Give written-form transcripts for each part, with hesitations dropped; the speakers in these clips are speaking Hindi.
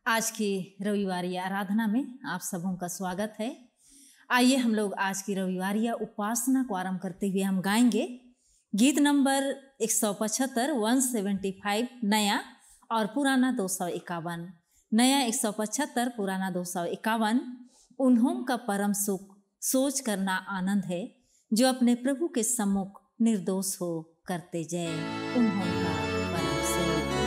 आज की रविवारी आराधना में आप सबों का स्वागत है। आइए हम लोग आज की रविवारी उपासना को आरंभ करते हुए हम गाएंगे गीत नंबर 175 175 नया और पुराना 251। नया 175 पुराना 251। उन्हों का परम सुख सोच करना आनंद है, जो अपने प्रभु के सम्मुख निर्दोष हो करते जय। उन्हों का परम सुख।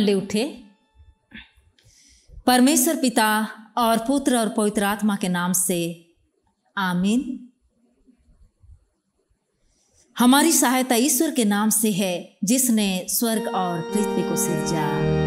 उठे। परमेश्वर पिता और पुत्र और पवित्र आत्मा के नाम से आमीन। हमारी सहायता ईश्वर के नाम से है, जिसने स्वर्ग और पृथ्वी को सिरजा।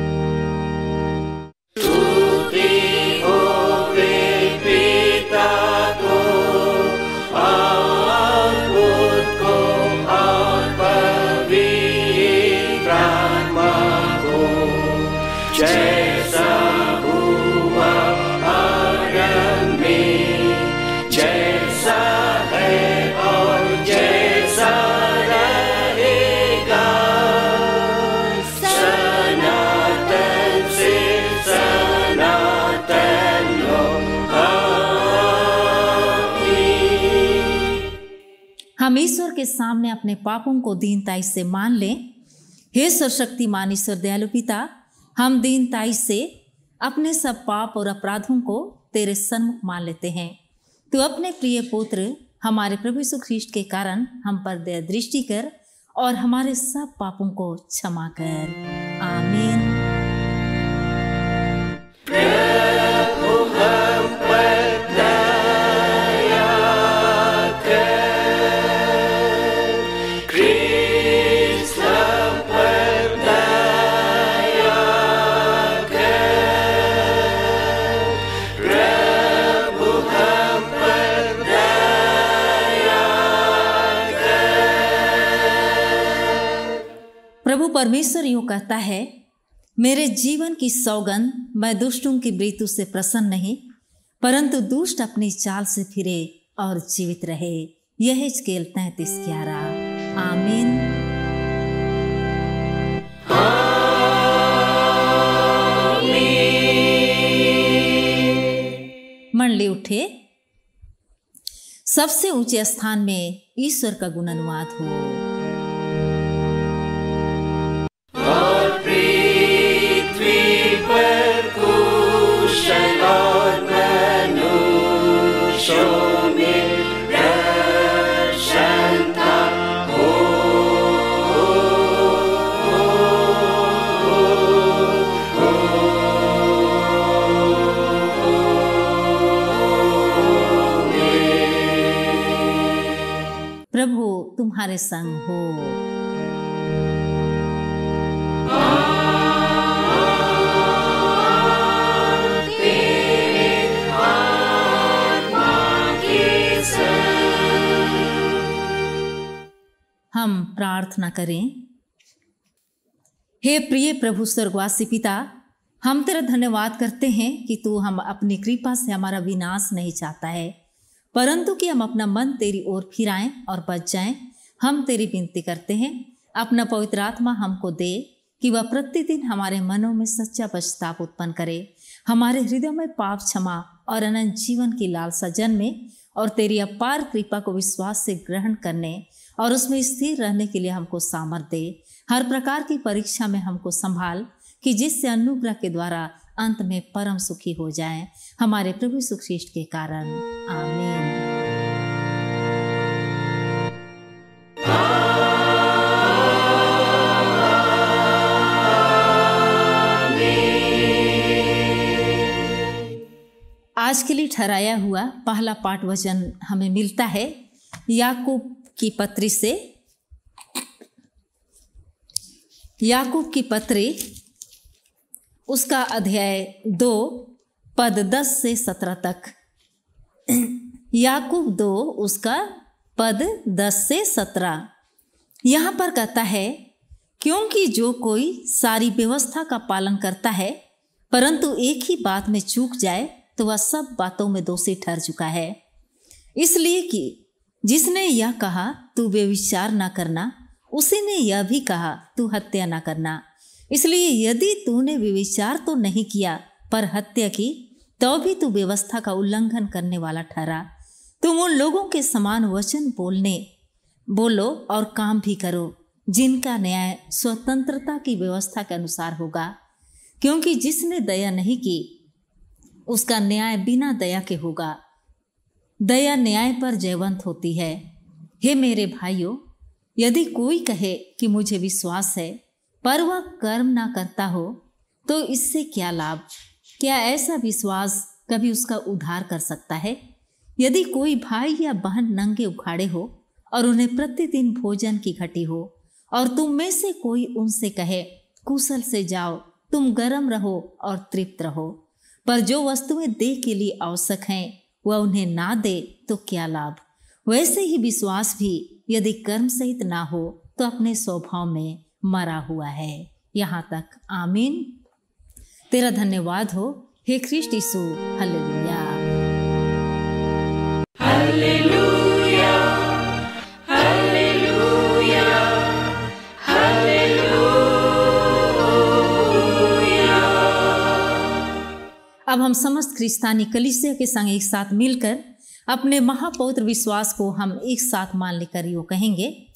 हम ईश्वर के सामने अपने पापों को दीनताई से मान लें। हे सर्वशक्तिमान ईश्वर दयालु पिता, हम दीनताई से अपने सब पाप और अपराधों को तेरे सन्मुख मान लेते हैं। तू अपने प्रिय पुत्र हमारे प्रभु यीशु ख्रीष्ट के कारण हम पर दया दृष्टि कर और हमारे सब पापों को क्षमा कर। आमीन। प्रभु परमेश्वर यूं कहता है, मेरे जीवन की सौगंध, मैं दुष्टों की मृत्यु से प्रसन्न नहीं, परंतु दुष्ट अपनी चाल से फिरे और जीवित रहे। यह हिजकेल 33:11। आमीन। मंडली उठे। सबसे ऊंचे स्थान में ईश्वर का गुण अनुवाद हो। Show me the Santa. Oh हमारे संग हो। हम प्रार्थना करें। हे प्रिय प्रभु स्वर्गवासी पिता, हम तेरा धन्यवाद करते हैं कि तू हम अपनी कृपा से हमारा विनाश नहीं चाहता है, परंतु कि हम अपना मन तेरी ओर फिराएं और बच जाएं। हम तेरी विनती करते हैं, अपना पवित्र आत्मा हमको दे कि वह प्रतिदिन हमारे मनों में सच्चा पश्चाताप उत्पन्न करे, हमारे हृदय में पाप क्षमा और अनंत जीवन की लालसा जन्मे, और तेरी अपार कृपा को विश्वास से ग्रहण करने और उसमें स्थिर रहने के लिए हमको सामर्थ्य दे। हर प्रकार की परीक्षा में हमको संभाल कि जिससे अनुग्रह के द्वारा अंत में परम सुखी हो जाएं, हमारे प्रभु यीशु ख्रीष्ट के कारण। आमीन। आज के लिए ठहराया हुआ पहला पाठ वचन हमें मिलता है याकूब की पत्री से। याकूब की पत्री उसका अध्याय 2 पद 10 से 17 तक। याकूब 2 उसका पद 10 से 17 यहाँ पर कहता है, क्योंकि जो कोई सारी व्यवस्था का पालन करता है परंतु एक ही बात में चूक जाए तो वह सब बातों में दोषी ठहर चुका है। इसलिए कि जिसने यह कहा तू व्यभिचार न करना, उसी ने यह भी कहा तू हत्या न करना। इसलिए यदि तूने व्यभिचार तो नहीं किया पर हत्या की, तो भी तू व्यवस्था का उल्लंघन करने वाला ठहरा। तुम उन लोगों के समान वचन बोलो और काम भी करो जिनका न्याय स्वतंत्रता की व्यवस्था के अनुसार होगा, क्योंकि जिसने दया नहीं की उसका न्याय बिना दया के होगा। दया न्याय पर जयवंत होती है। हे मेरे भाइयों, यदि कोई कहे कि मुझे विश्वास है पर वह कर्म ना करता हो तो इससे क्या लाभ? क्या ऐसा विश्वास कभी उसका उद्धार कर सकता है? यदि कोई भाई या बहन नंगे उखाड़े हो और उन्हें प्रतिदिन भोजन की घटी हो और तुम में से कोई उनसे कहे कुशल से जाओ, तुम गर्म रहो और तृप्त रहो, पर जो वस्तुएं देह के लिए आवश्यक हैं वह उन्हें ना दे तो क्या लाभ? वैसे ही विश्वास भी यदि कर्म सहित ना हो तो अपने स्वभाव में मरा हुआ है। यहाँ तक। आमीन। तेरा धन्यवाद हो हे ख्रीष्ट यीशु। Hallelujah, hallelujah, hallelujah, hallelujah. अब हम समस्त ख्रिस्तानी कलीसिया के संग एक साथ मिलकर अपने महापवित्र विश्वास को हम एक साथ मान लेकर यूँ कहेंगे,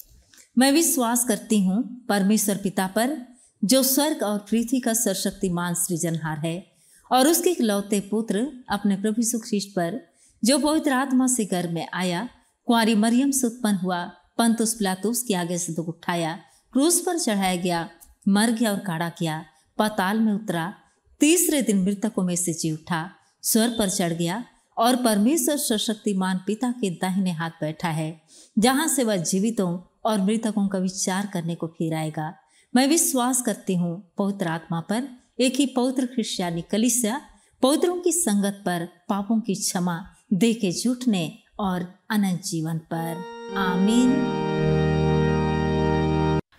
मैं विश्वास करती हूँ परमेश्वर पिता पर, जो स्वर्ग और पृथ्वी का सर्वशक्तिमान सृजनहार है, और उसके इकलौते पुत्र अपने प्रभु यीशु ख्रीष्ट पर, जो पवित्र आत्मा से गर्भ में आया, कुंवारी मरियम से उत्पन्न हुआ, पंतुस पिलातुस के आगे से दुख उठाया, क्रूस पर चढ़ाया गया, मर गया और गाड़ा गया, पाताल में उतरा, तीसरे दिन मृतकों में से जी उठा, स्वर्ग पर चढ़ गया और परमेश्वर सर्वशक्तिमान पिता के दाहिने हाथ बैठा है, जहाँ से वह जीवितों और मृतकों का विचार करने को फिर आएगा। मैं विश्वास करती हूँ पवित्र आत्मा पर, एक ही पवित्र क्रिश्चियानी कलीसिया, पवित्रों की संगत पर, पापों की क्षमा, देह के जुटने और अनंत जीवन पर। आमीन,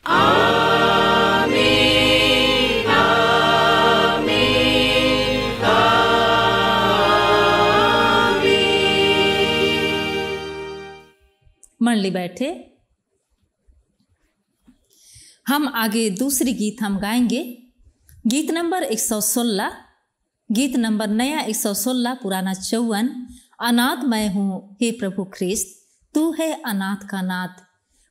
आमीन, आमीन, आमीन। मंडली बैठे। हम आगे दूसरी गीत हम गाएंगे, गीत नंबर 116, गीत नंबर नया 116, पुराना 54। अनाथ मैं हूँ हे प्रभु ख्रिस्त, तू है अनाथ का नाथ,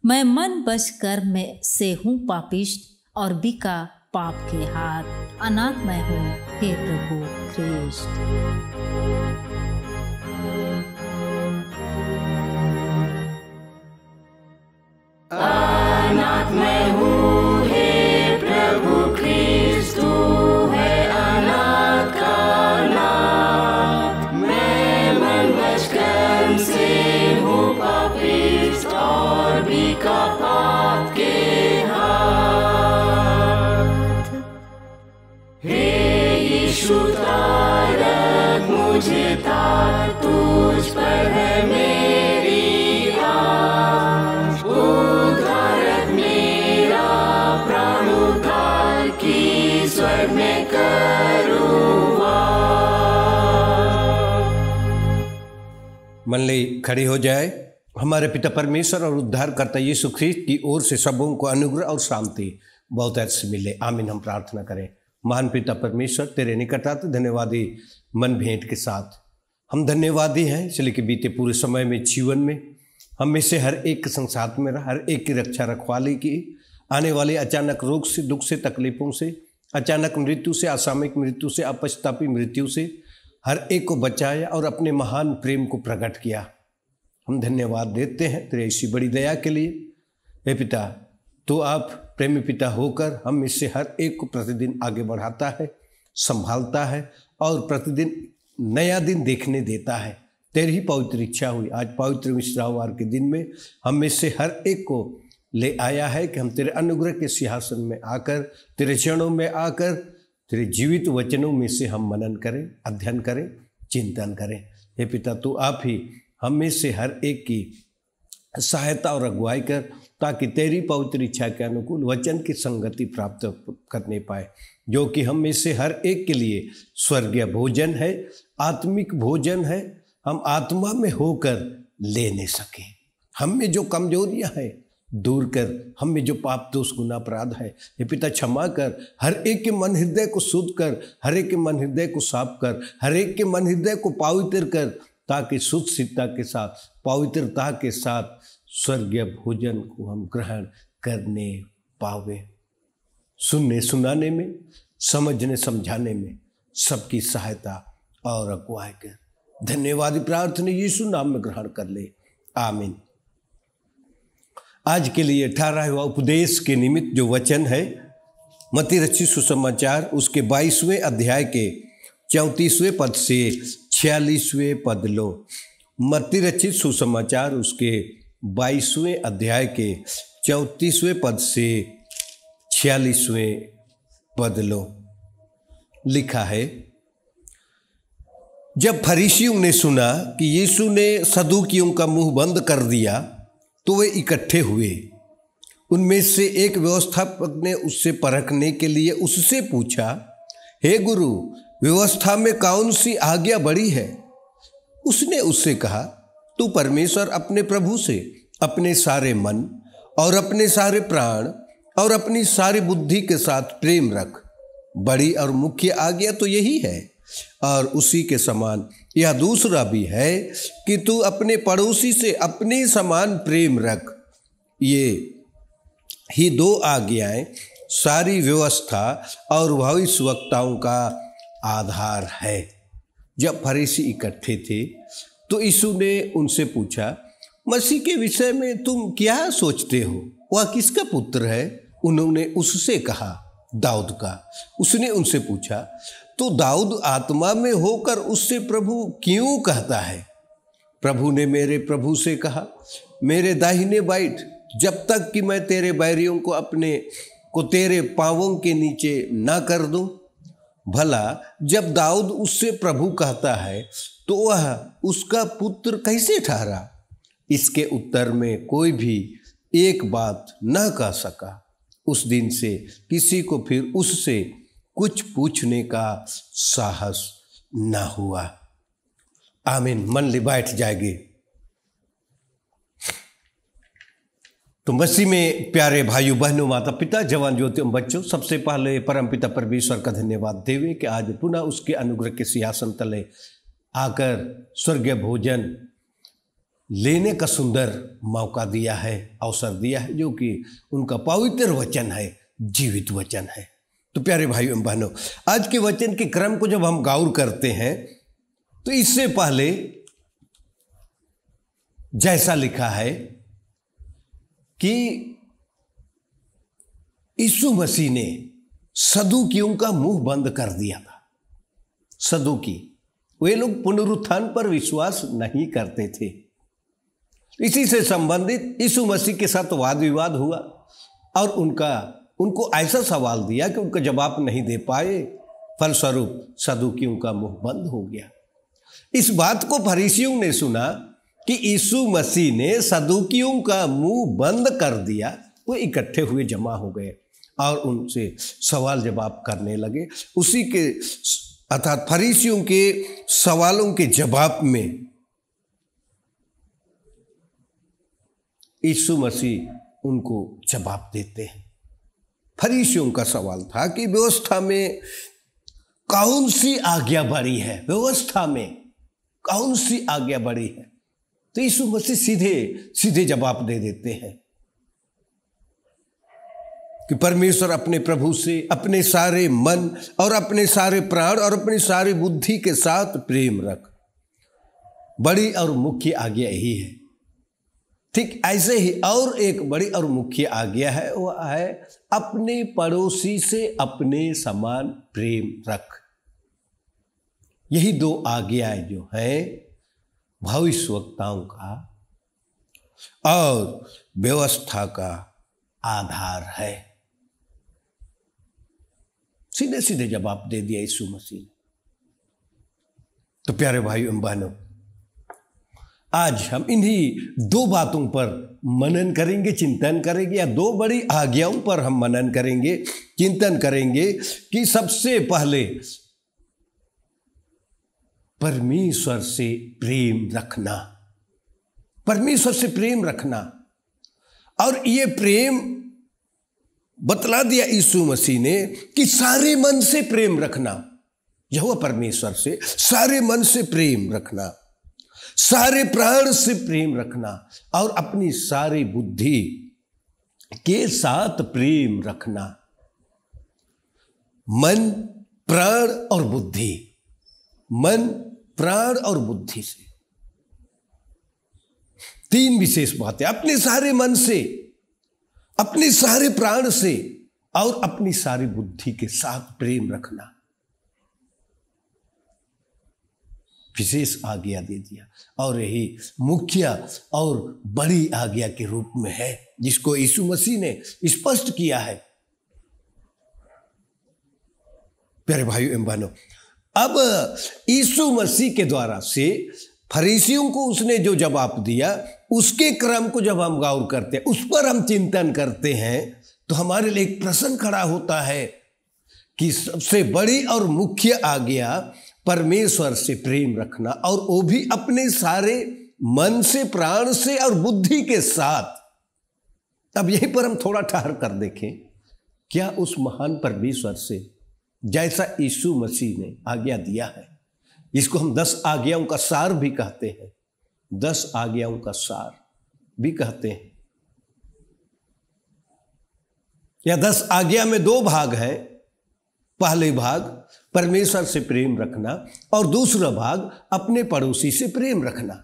मैं मन बच कर्म में से हूँ पापिष्ट और बिका पाप के हाथ। अनाथ मैं हूँ हे प्रभु ख्रिस्त। अनाथ मैं हूँ हे प्रभु ख्रिस्त, तू है अनाथ का नाथ, मैं मन बच कर्म से हूँ पापिष्ट और बिका समझता तुझ पर है मेरी आस। उद्धारक मेरा प्राण उद्धार की स्वर्ग में करूँ वास। मंडली खड़ी हो जाए। हमारे पिता परमेश्वर और उद्धारकर्ता यीशु ख्रीस्त की ओर से सबों को अनुग्रह और शांति बहुत अच्छी मिले, आमीन। हम प्रार्थना करें। महान पिता परमेश्वर, तेरे निकट आते धन्यवादी मन भेंट के साथ हम धन्यवादी हैं इसलिए कि बीते पूरे समय में जीवन में हम में से हर एक के संग साथ में रहा, हर एक की रक्षा रखवाली की। आने वाले अचानक रोग से, दुख से, तकलीफों से, अचानक मृत्यु से, असामयिक मृत्यु से, अपश्तापी मृत्यु से हर एक को बचाया और अपने महान प्रेम को प्रकट किया। हम धन्यवाद देते हैं तेरे ऐसी बड़ी दया के लिए। हे पिता, तो आप प्रेमी पिता होकर हम इससे हर एक को प्रतिदिन आगे बढ़ाता है, संभालता है और प्रतिदिन नया दिन देखने देता है। तेरी ही पवित्र इच्छा हुई आज पवित्र विश्रामवार के दिन में हम में से हर एक को ले आया है कि हम तेरे अनुग्रह के सिंहासन में आकर, तेरे चरणों में आकर, तेरे जीवित वचनों में से हम मनन करें, अध्ययन करें, चिंतन करें। हे पिता, तो आप ही हम में से हर एक की सहायता और अगुवाई कर, ताकि तेरी पवित्र इच्छा के अनुकूल वचन की संगति प्राप्त करने पाए, जो कि हम में से हर एक के लिए स्वर्गीय भोजन है, आत्मिक भोजन है। हम आत्मा में होकर लेने सके। हम में जो कमजोरियां हैं दूर कर, हम में जो पाप दोष गुनाह अपराध है, ये पिता क्षमा कर। हर एक के मन हृदय को शुद्ध कर, हर एक के मन हृदय को साफ कर, हर एक के मन हृदय को पवित्र कर, ताकि शुद्ध सिद्धता के साथ, पवित्रता के साथ स्वर्गीय भोजन को हम ग्रहण करने पावे। सुनने सुनाने में, समझने समझाने में सबकी सहायता और अगुवाई कर। धन्यवाद प्रार्थना यीशु नाम में ग्रहण कर ले, आमीन। आज के लिए 18वां उपदेश के निमित्त जो वचन है मत्ती रचित सुसमाचार उसके 22वें अध्याय के 34वें पद से 46वें पद लो। मत्ती रचित सुसमाचार उसके 22वें अध्याय के 34वें पद से 46वें पद लो। लिखा है, जब फरीसियों ने सुना कि यीशु ने सदूकियों का मुंह बंद कर दिया तो वे इकट्ठे हुए। उनमें से एक व्यवस्थापक ने उससे परखने के लिए उससे पूछा, हे गुरु, व्यवस्था में कौन सी आज्ञा बड़ी है? उसने उससे कहा, तू परमेश्वर अपने प्रभु से अपने सारे मन और अपने सारे प्राण और अपनी सारी बुद्धि के साथ प्रेम रख। बड़ी और मुख्य आज्ञा तो यही है, और उसी के समान यह दूसरा भी है कि तू अपने पड़ोसी से अपने समान प्रेम रख। ये ही दो आज्ञाएं सारी व्यवस्था और भविष्यवक्ताओं का आधार है। जब फरीसी इकट्ठे थे तो यीशु ने उनसे पूछा, मसीह के विषय में तुम क्या सोचते हो? वह किसका पुत्र है? उन्होंने उससे कहा, दाऊद का। उसने उनसे पूछा, तो दाऊद आत्मा में होकर उससे प्रभु क्यों कहता है? प्रभु ने मेरे प्रभु से कहा, मेरे दाहिने बैठ, जब तक कि मैं तेरे बैरियों को तेरे पांवों के नीचे ना कर दूं। भला जब दाऊद उससे प्रभु कहता है तो वह उसका पुत्र कैसे ठहरा? इसके उत्तर में कोई भी एक बात न कह सका। उस दिन से किसी को फिर उससे कुछ पूछने का साहस न हुआ। आमीन। मन ले बैठ जाएगी। तो मसीह में प्यारे भाइयों बहनों, माता पिता, जवान ज्योति एवं बच्चों, सबसे पहले परम पिता परमेश्वर का धन्यवाद देवे कि आज पुनः उसके अनुग्रह के सिंहासन तले आकर स्वर्गीय भोजन लेने का सुंदर मौका दिया है, अवसर दिया है, जो कि उनका पवित्र वचन है, जीवित वचन है। तो प्यारे भाइयों एवं बहनों, आज के वचन के क्रम को जब हम गौर करते हैं तो इससे पहले जैसा लिखा है कि यीशु मसीह ने सदूकियों का मुंह बंद कर दिया था। सदूकी वे लोग पुनरुत्थान पर विश्वास नहीं करते थे। इसी से संबंधित यीशु मसीह के साथ वाद विवाद हुआ और उनको ऐसा सवाल दिया कि उनका जवाब नहीं दे पाए। फलस्वरूप सदूकियों का मुंह बंद हो गया। इस बात को फरीसियों ने सुना कि यीशु मसीह ने सदूकियों का मुंह बंद कर दिया। वो इकट्ठे हुए जमा हो गए और उनसे सवाल जवाब करने लगे। उसी के अर्थात फरीसियों के सवालों के जवाब में यीशु मसीह उनको जवाब देते हैं। फरीसियों का सवाल था कि व्यवस्था में कौन सी आज्ञा बड़ी है, व्यवस्था में कौन सी आज्ञा बड़ी है। तो यीशु मसीह सीधे सीधे जवाब दे देते हैं कि परमेश्वर अपने प्रभु से अपने सारे मन और अपने सारे प्राण और अपनी सारी बुद्धि के साथ प्रेम रख। बड़ी और मुख्य आज्ञा यही है। ठीक ऐसे ही और एक बड़ी और मुख्य आज्ञा है, वह है अपने पड़ोसी से अपने समान प्रेम रख। यही दो आज्ञाएं जो हैं भविष्यवक्ताओं का और व्यवस्था का आधार है। सीधे सीधे जवाब दे दिया यीशु मसीह ने। तो प्यारे भाइयों एवं बहनों, आज हम इन्हीं दो बातों पर मनन करेंगे, चिंतन करेंगे, या दो बड़ी आज्ञाओं पर हम मनन करेंगे, चिंतन करेंगे कि सबसे पहले परमेश्वर से प्रेम रखना, परमेश्वर से प्रेम रखना। और ये प्रेम बतला दिया यीशु मसीह ने कि सारे मन से प्रेम रखना। यहोवा परमेश्वर से सारे मन से प्रेम रखना, सारे प्राण से प्रेम रखना और अपनी सारी बुद्धि के साथ प्रेम रखना। मन, प्राण और बुद्धि, मन, प्राण और बुद्धि से तीन विशेष बातें। अपने सारे मन से, अपने सारे प्राण से और अपनी सारी बुद्धि के साथ प्रेम रखना। विशेष आज्ञा दे दिया और यही मुख्य और बड़ी आज्ञा के रूप में है, जिसको यीशु मसीह ने स्पष्ट किया है। प्यारे भाइयों एवं बहनों, अब यीशु मसीह के द्वारा से फरीसियों को उसने जो जवाब दिया, उसके क्रम को जब हम गौर करते हैं, उस पर हम चिंतन करते हैं, तो हमारे लिए एक प्रश्न खड़ा होता है कि सबसे बड़ी और मुख्य आज्ञा परमेश्वर से प्रेम रखना, और वो भी अपने सारे मन से, प्राण से और बुद्धि के साथ। अब यहीं पर हम थोड़ा ठहर कर देखें, क्या उस महान परमेश्वर से जैसा यीशु मसीह ने आज्ञा दिया है, इसको हम 10 आज्ञाओं का सार भी कहते हैं, 10 आज्ञाओं का सार भी कहते हैं, या 10 आज्ञा में 2 भाग है। पहले भाग परमेश्वर से प्रेम रखना और दूसरा भाग अपने पड़ोसी से प्रेम रखना।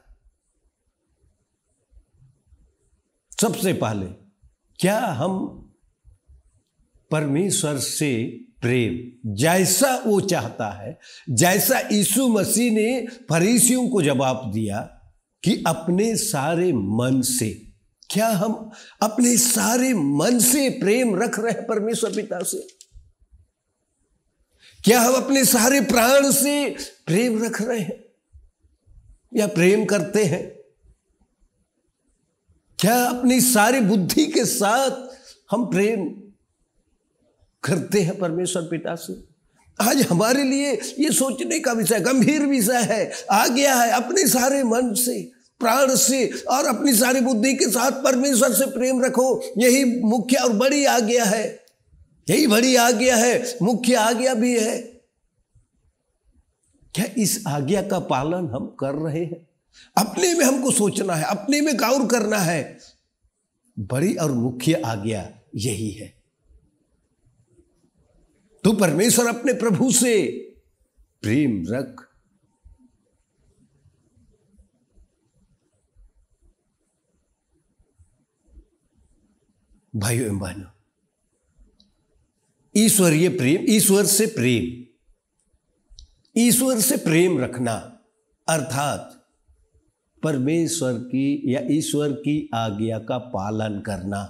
सबसे पहले, क्या हम परमेश्वर से प्रेम जैसा वो चाहता है, जैसा यीशु मसीह ने फरीसियों को जवाब दिया कि अपने सारे मन से, क्या हम अपने सारे मन से प्रेम रख रहे हैं परमेश्वर पिता से? क्या हम अपने सारे प्राण से प्रेम रख रहे हैं या प्रेम करते हैं? क्या अपनी सारी बुद्धि के साथ हम प्रेम करते हैं परमेश्वर पिता से? आज हमारे लिए ये सोचने का विषय, गंभीर विषय है, आज्ञा है, अपने सारे मन से, प्राण से और अपनी सारी बुद्धि के साथ परमेश्वर से प्रेम रखो। यही मुख्य और बड़ी आज्ञा है, यही बड़ी आज्ञा है, मुख्य आज्ञा भी है। क्या इस आज्ञा का पालन हम कर रहे हैं? अपने में हमको सोचना है, अपने में गौर करना है। बड़ी और मुख्य आज्ञा यही है। तो परमेश्वर अपने प्रभु से प्रेम रख। भाइयों एवं बहनों, ईश्वरीय प्रेम, ईश्वर से प्रेम, ईश्वर से प्रेम रखना अर्थात परमेश्वर की या ईश्वर की आज्ञा का पालन करना।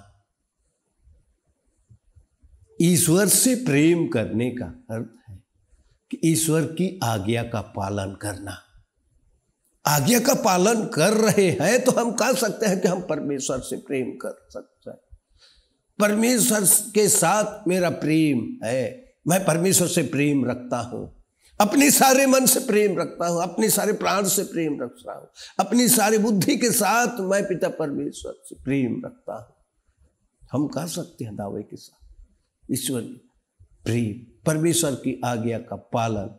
ईश्वर से प्रेम करने का अर्थ है कि ईश्वर की आज्ञा का पालन करना। आज्ञा का पालन कर रहे हैं तो हम कह सकते हैं कि हम परमेश्वर से प्रेम कर सकते हैं। परमेश्वर के साथ मेरा प्रेम है, मैं परमेश्वर से प्रेम रखता हूं, अपने सारे मन से प्रेम रखता हूं, अपने सारे प्राण से प्रेम रखता हूं, अपनी सारी बुद्धि के साथ मैं पिता परमेश्वर से प्रेम रखता हूं। हम कह सकते हैं दावे के साथ ईश्वर प्रेम, परमेश्वर की आज्ञा का पालन,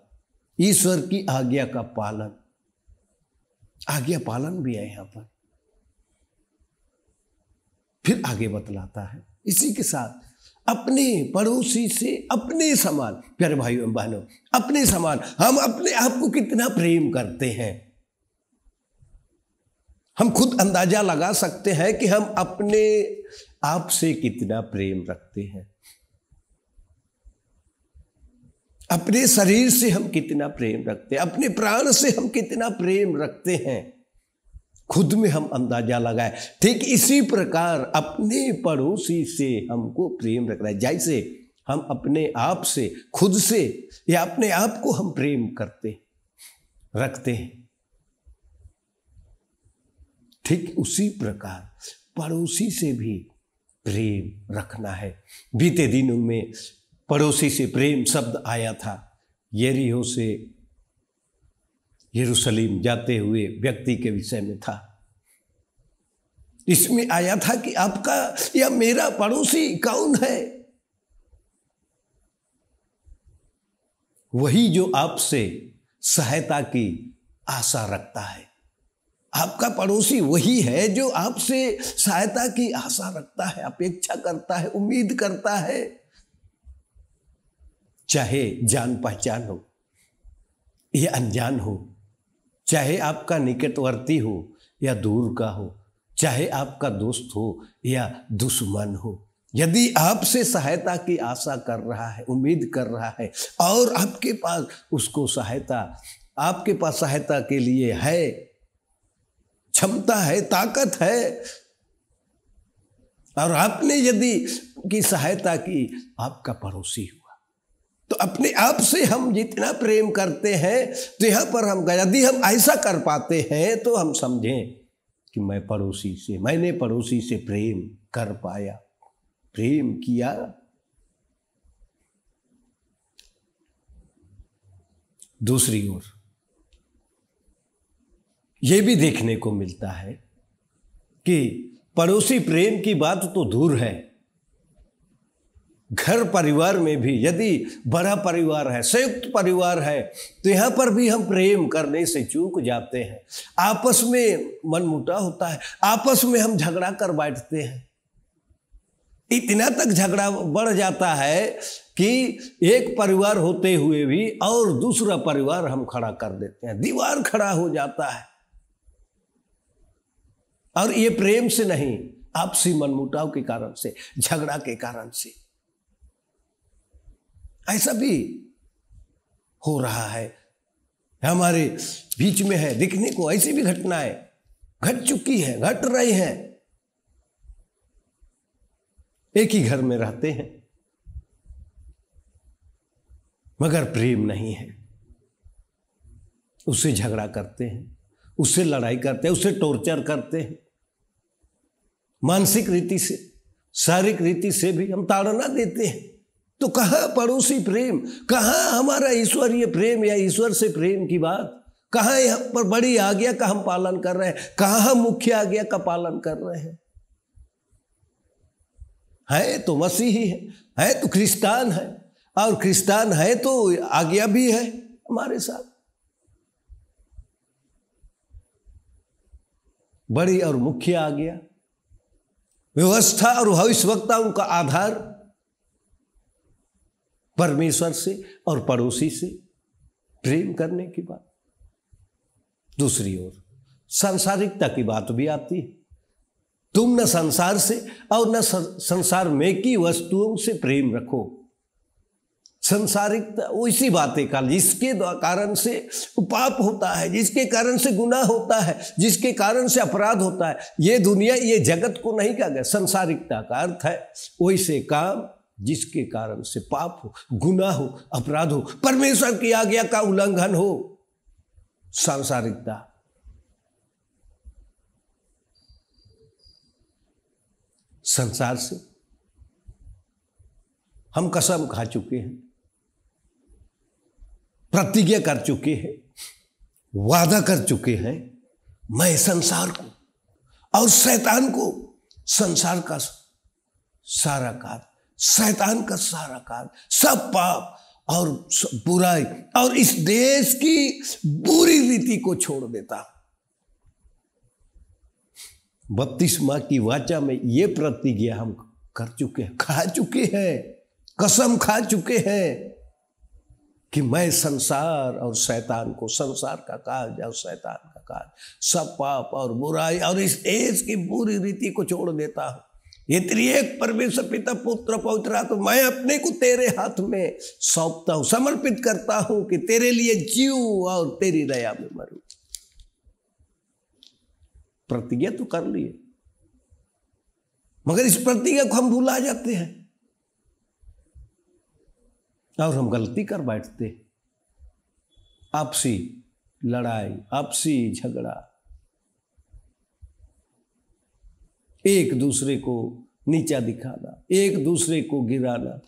ईश्वर की आज्ञा का पालन, आज्ञा पालन भी है यहां पर। फिर आगे बतलाता है इसी के साथ अपने पड़ोसी से अपने समान, प्यारे भाइयों एवं बहनों, अपने समान हम अपने आप को कितना प्रेम करते हैं। हम खुद अंदाजा लगा सकते हैं कि हम अपने आप से कितना प्रेम रखते हैं, अपने शरीर से हम कितना प्रेम रखते हैं, अपने प्राण से हम कितना प्रेम रखते हैं, खुद में हम अंदाजा लगाए। ठीक इसी प्रकार अपने पड़ोसी से हमको प्रेम रखना है। जैसे हम अपने आप से, खुद से या अपने आप को हम प्रेम करते रखते हैं, ठीक उसी प्रकार पड़ोसी से भी प्रेम रखना है। बीते दिनों में पड़ोसी से प्रेम शब्द आया था, यरीहो से यरूशलेम जाते हुए व्यक्ति के विषय में था। इसमें आया था कि आपका या मेरा पड़ोसी कौन है? वही जो आपसे सहायता की आशा रखता है। आपका पड़ोसी वही है जो आपसे सहायता की आशा रखता है, अपेक्षा करता है, उम्मीद करता है, चाहे जान पहचान हो या अनजान हो, चाहे आपका निकटवर्ती हो या दूर का हो, चाहे आपका दोस्त हो या दुश्मन हो। यदि आपसे सहायता की आशा कर रहा है, उम्मीद कर रहा है और आपके पास उसको सहायता, आपके पास सहायता के लिए है, क्षमता है, ताकत है, और आपने यदि की सहायता की, आपका पड़ोसी हुआ, तो अपने आप से हम जितना प्रेम करते हैं, तो यहां पर हम यदि हम ऐसा कर पाते हैं तो हम समझें कि मैंने पड़ोसी से प्रेम कर पाया, प्रेम किया। दूसरी ओर यह भी देखने को मिलता है कि पड़ोसी प्रेम की बात तो दूर है, घर परिवार में भी यदि बड़ा परिवार है, संयुक्त परिवार है, तो यहां पर भी हम प्रेम करने से चूक जाते हैं। आपस में मनमुटाव होता है, आपस में हम झगड़ा कर बैठते हैं, इतना तक झगड़ा बढ़ जाता है कि एक परिवार होते हुए भी और दूसरा परिवार हम खड़ा कर देते हैं, दीवार खड़ा हो जाता है। और ये प्रेम से नहीं, आपसी मनमुटाव के कारण से, झगड़ा के कारण से ऐसा भी हो रहा है, हमारे बीच में है, दिखने को ऐसी भी घटनाएं घट चुकी है, घट रही हैं। एक ही घर में रहते हैं मगर प्रेम नहीं है, उससे झगड़ा करते हैं, उससे लड़ाई करते हैं, उससे टॉर्चर करते हैं, मानसिक रीति से, शारीरिक रीति से भी हम ताड़ना देते हैं। तो कहाँ पड़ोसी प्रेम, कहाँ हमारा ईश्वरीय प्रेम या ईश्वर से प्रेम की बात, कहाँ यहाँ पर बड़ी आज्ञा का हम पालन कर रहे हैं, कहाँ हम मुख्य आज्ञा का पालन कर रहे हैं? है तो मसीही है तो क्रिस्तान है, और क्रिस्तान है तो आज्ञा भी है हमारे साथ। बड़ी और मुख्य आज्ञा, व्यवस्था और भविष्यवक्ताओं का आधार परमेश्वर से और पड़ोसी से प्रेम करने की बात। दूसरी ओर सांसारिकता की बात भी आती है। तुम न संसार से और न संसार में की वस्तुओं से प्रेम रखो। संसारिकता वैसी बातें का जिसके कारण से पाप होता है, जिसके कारण से गुनाह होता है, जिसके कारण से अपराध होता है। ये दुनिया, ये जगत को नहीं कहा गया। संसारिकता का अर्थ है वैसे काम जिसके कारण से पाप हो, गुनाह हो, अपराध हो, परमेश्वर की आज्ञा का उल्लंघन हो। सांसारिकता संसार से हम कसम खा चुके हैं, प्रतिज्ञा कर चुके हैं, वादा कर चुके हैं, मैं संसार को और शैतान को, संसार का सारा कार्य, शैतान का सारा कार्य, सब पाप और बुराई और इस देश की बुरी रीति को छोड़ देता। बपतिस्मा की वाचा में ये प्रतिज्ञा हम कर चुके हैं, खा चुके हैं, कसम खा चुके हैं कि मैं संसार और शैतान को, संसार का कार्य और शैतान का कार्य, सब पाप और बुराई और इस देश की बुरी रीति को छोड़ देता हूं। ये त्रिएक परमेश्वर पिता पुत्र पवित्र आत्मा, मैं अपने को तेरे हाथ में सौंपता हूं, समर्पित करता हूं कि तेरे लिए जीऊं और तेरी दया में मरूं। प्रतिज्ञा तो कर लिए, मगर इस प्रतिज्ञा को हम भुला जाते हैं और हम गलती कर बैठते। आपसी लड़ाई, आपसी झगड़ा, एक दूसरे को नीचा दिखाना, एक दूसरे को गिराना।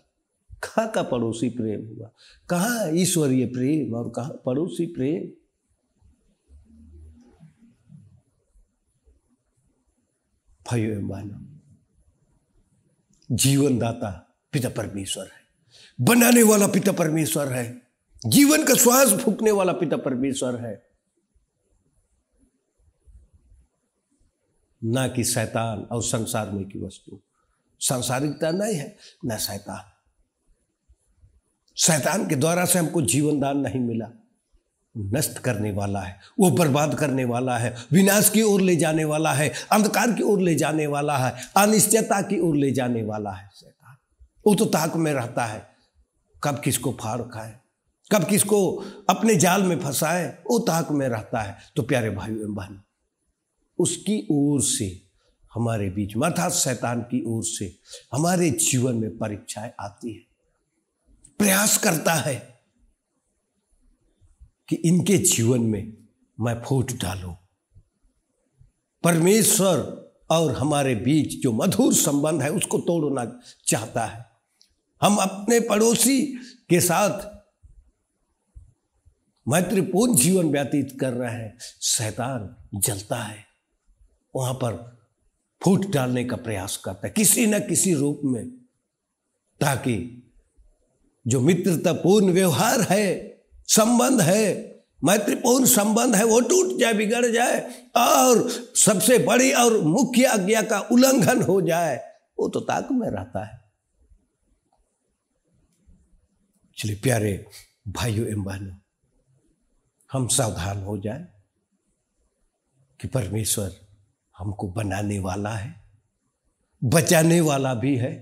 कहाँ का पड़ोसी प्रेम हुआ, कहाँ ईश्वरीय प्रेम और कहाँ पड़ोसी प्रेम। भाइयों एवं बहनों, जीवन दाता पिता परमेश्वर है, बनाने वाला पिता परमेश्वर है, जीवन का श्वास फूंकने वाला पिता परमेश्वर है, ना कि शैतान और संसार में की वस्तु। सांसारिकता नहीं है ना शैतान। शैतान के द्वारा से हमको जीवन दान नहीं मिला। नष्ट करने वाला है, वो बर्बाद करने वाला है, विनाश की ओर ले जाने वाला है, अंधकार की ओर ले जाने वाला है, अनिश्चयता की ओर ले जाने वाला है शैतान। वो तो ताक में रहता है, कब किसको फाड़ खाए, कब किसको अपने जाल में फंसाए, वो ताक में रहता है। तो प्यारे भाइयों एवं बहनों, उसकी ओर से हमारे बीच में, अर्थात शैतान की ओर से हमारे जीवन में परीक्षाएं आती है, प्रयास करता है कि इनके जीवन में मैं फूट डालूं। परमेश्वर और हमारे बीच जो मधुर संबंध है उसको तोड़ना चाहता है। हम अपने पड़ोसी के साथ मैत्रीपूर्ण जीवन व्यतीत कर रहे हैं, शैतान जलता है, वहां पर फूट डालने का प्रयास करता है किसी न किसी रूप में, ताकि जो मित्रतापूर्ण व्यवहार है, संबंध है, मैत्रीपूर्ण संबंध है, वो टूट जाए, बिगड़ जाए और सबसे बड़ी और मुख्य आज्ञा का उल्लंघन हो जाए। वो तो ताक में रहता है। चलिए प्यारे भाइयों एवं बहनों, हम सावधान हो जाए कि परमेश्वर हमको बनाने वाला है, बचाने वाला भी है।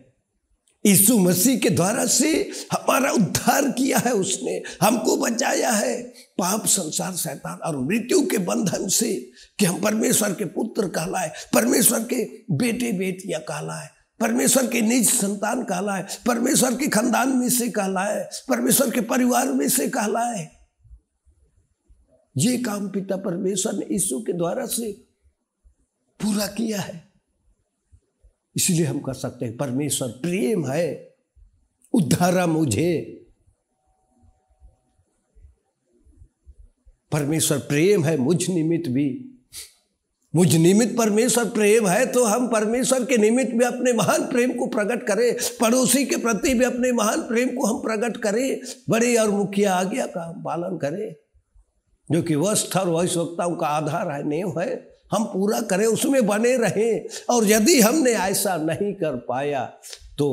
यीशु मसीह के द्वारा से हमारा उद्धार किया है, उसने हमको बचाया है पाप, संसार, शैतान और मृत्यु के बंधन से, कि हम परमेश्वर के पुत्र कहलाए, परमेश्वर के बेटे बेटियां कहलाए, परमेश्वर के निज संतान कहलाए, परमेश्वर के खानदान में से कहलाए, परमेश्वर के परिवार में से कहलाए। ये काम पिता परमेश्वर ने यीशु के द्वारा से पूरा किया है। इसलिए हम कह सकते हैं परमेश्वर प्रेम है, उद्धारा मुझे। परमेश्वर प्रेम है मुझ निमित्त भी, मुझ निमित्त परमेश्वर प्रेम है, तो हम परमेश्वर के निमित्त भी अपने महान प्रेम को प्रकट करें, पड़ोसी के प्रति भी अपने महान प्रेम को हम प्रकट करें, बड़े और मुख्य आज्ञा का हम पालन करें, जो कि वस्त्र और वैश्वक्ताओं का आधार है, नेव है, हम पूरा करें, उसमें बने रहें। और यदि हमने ऐसा नहीं कर पाया तो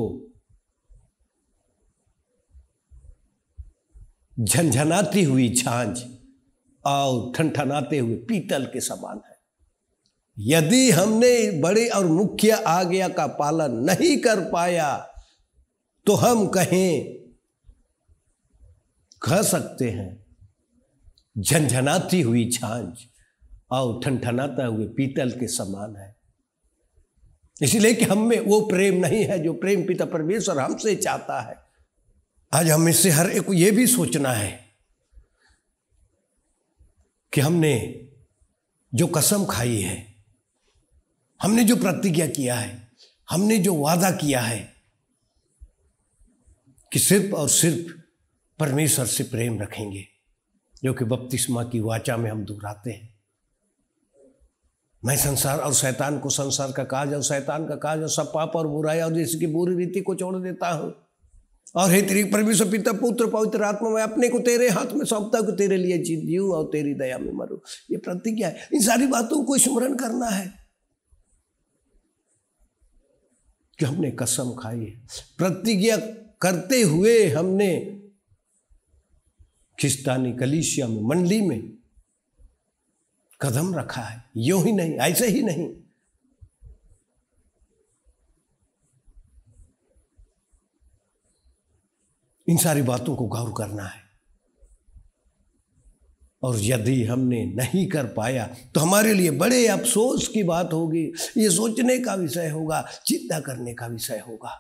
झनझनाती हुई झांझ और ठनठनाते हुए पीतल के समान है। यदि हमने बड़े और मुख्य आज्ञा का पालन नहीं कर पाया तो हम कह सकते हैं झनझनाती हुई झांझ और ठनठनाता हुए पीतल के समान है। इसलिए कि हम में वो प्रेम नहीं है जो प्रेम पिता परमेश्वर हमसे चाहता है। आज हमें से हर एक को ये भी सोचना है कि हमने जो कसम खाई है, हमने जो प्रतिज्ञा किया है, हमने जो वादा किया है कि सिर्फ और सिर्फ परमेश्वर से प्रेम रखेंगे, जो कि बपतिस्मा की वाचा में हम दोहराते हैं। मैं संसार और शैतान को, संसार का काज और शैतान का काज और सब पाप और बुराई और जिसकी बुरी रीति को छोड़ देता हूँ, और हे तेरी परमेश्वर पिता पुत्र पवित्र आत्मा, मैं अपने को तेरे हाथ में सौंपता हूँ, तेरे लिए जीऊँ और तेरी दया में मरूं। ये प्रतिज्ञा है। इन सारी बातों को स्मरण करना है कि हमने कसम खाई है। प्रतिज्ञा करते हुए हमने खिस्तानी कलीसिया में, मंडली में कदम रखा है। यूं ही नहीं, ऐसे ही नहीं। इन सारी बातों को गौर करना है। और यदि हमने नहीं कर पाया तो हमारे लिए बड़े अफसोस की बात होगी। ये सोचने का विषय होगा, चिंता करने का विषय होगा।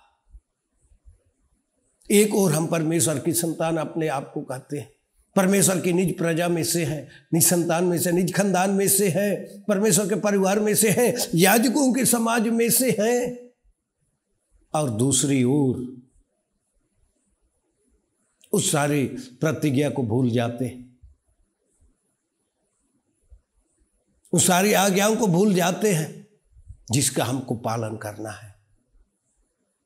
एक और हम परमेश्वर की संतान अपने आप को कहते हैं, परमेश्वर की निज प्रजा में से हैं, निज संतान में से, निज खानदान में से हैं, परमेश्वर के परिवार में से हैं, याजकों के समाज में से हैं। और दूसरी ओर उस सारी प्रतिज्ञा को भूल जाते हैं, उस सारी आज्ञाओं को भूल जाते हैं जिसका हमको पालन करना है।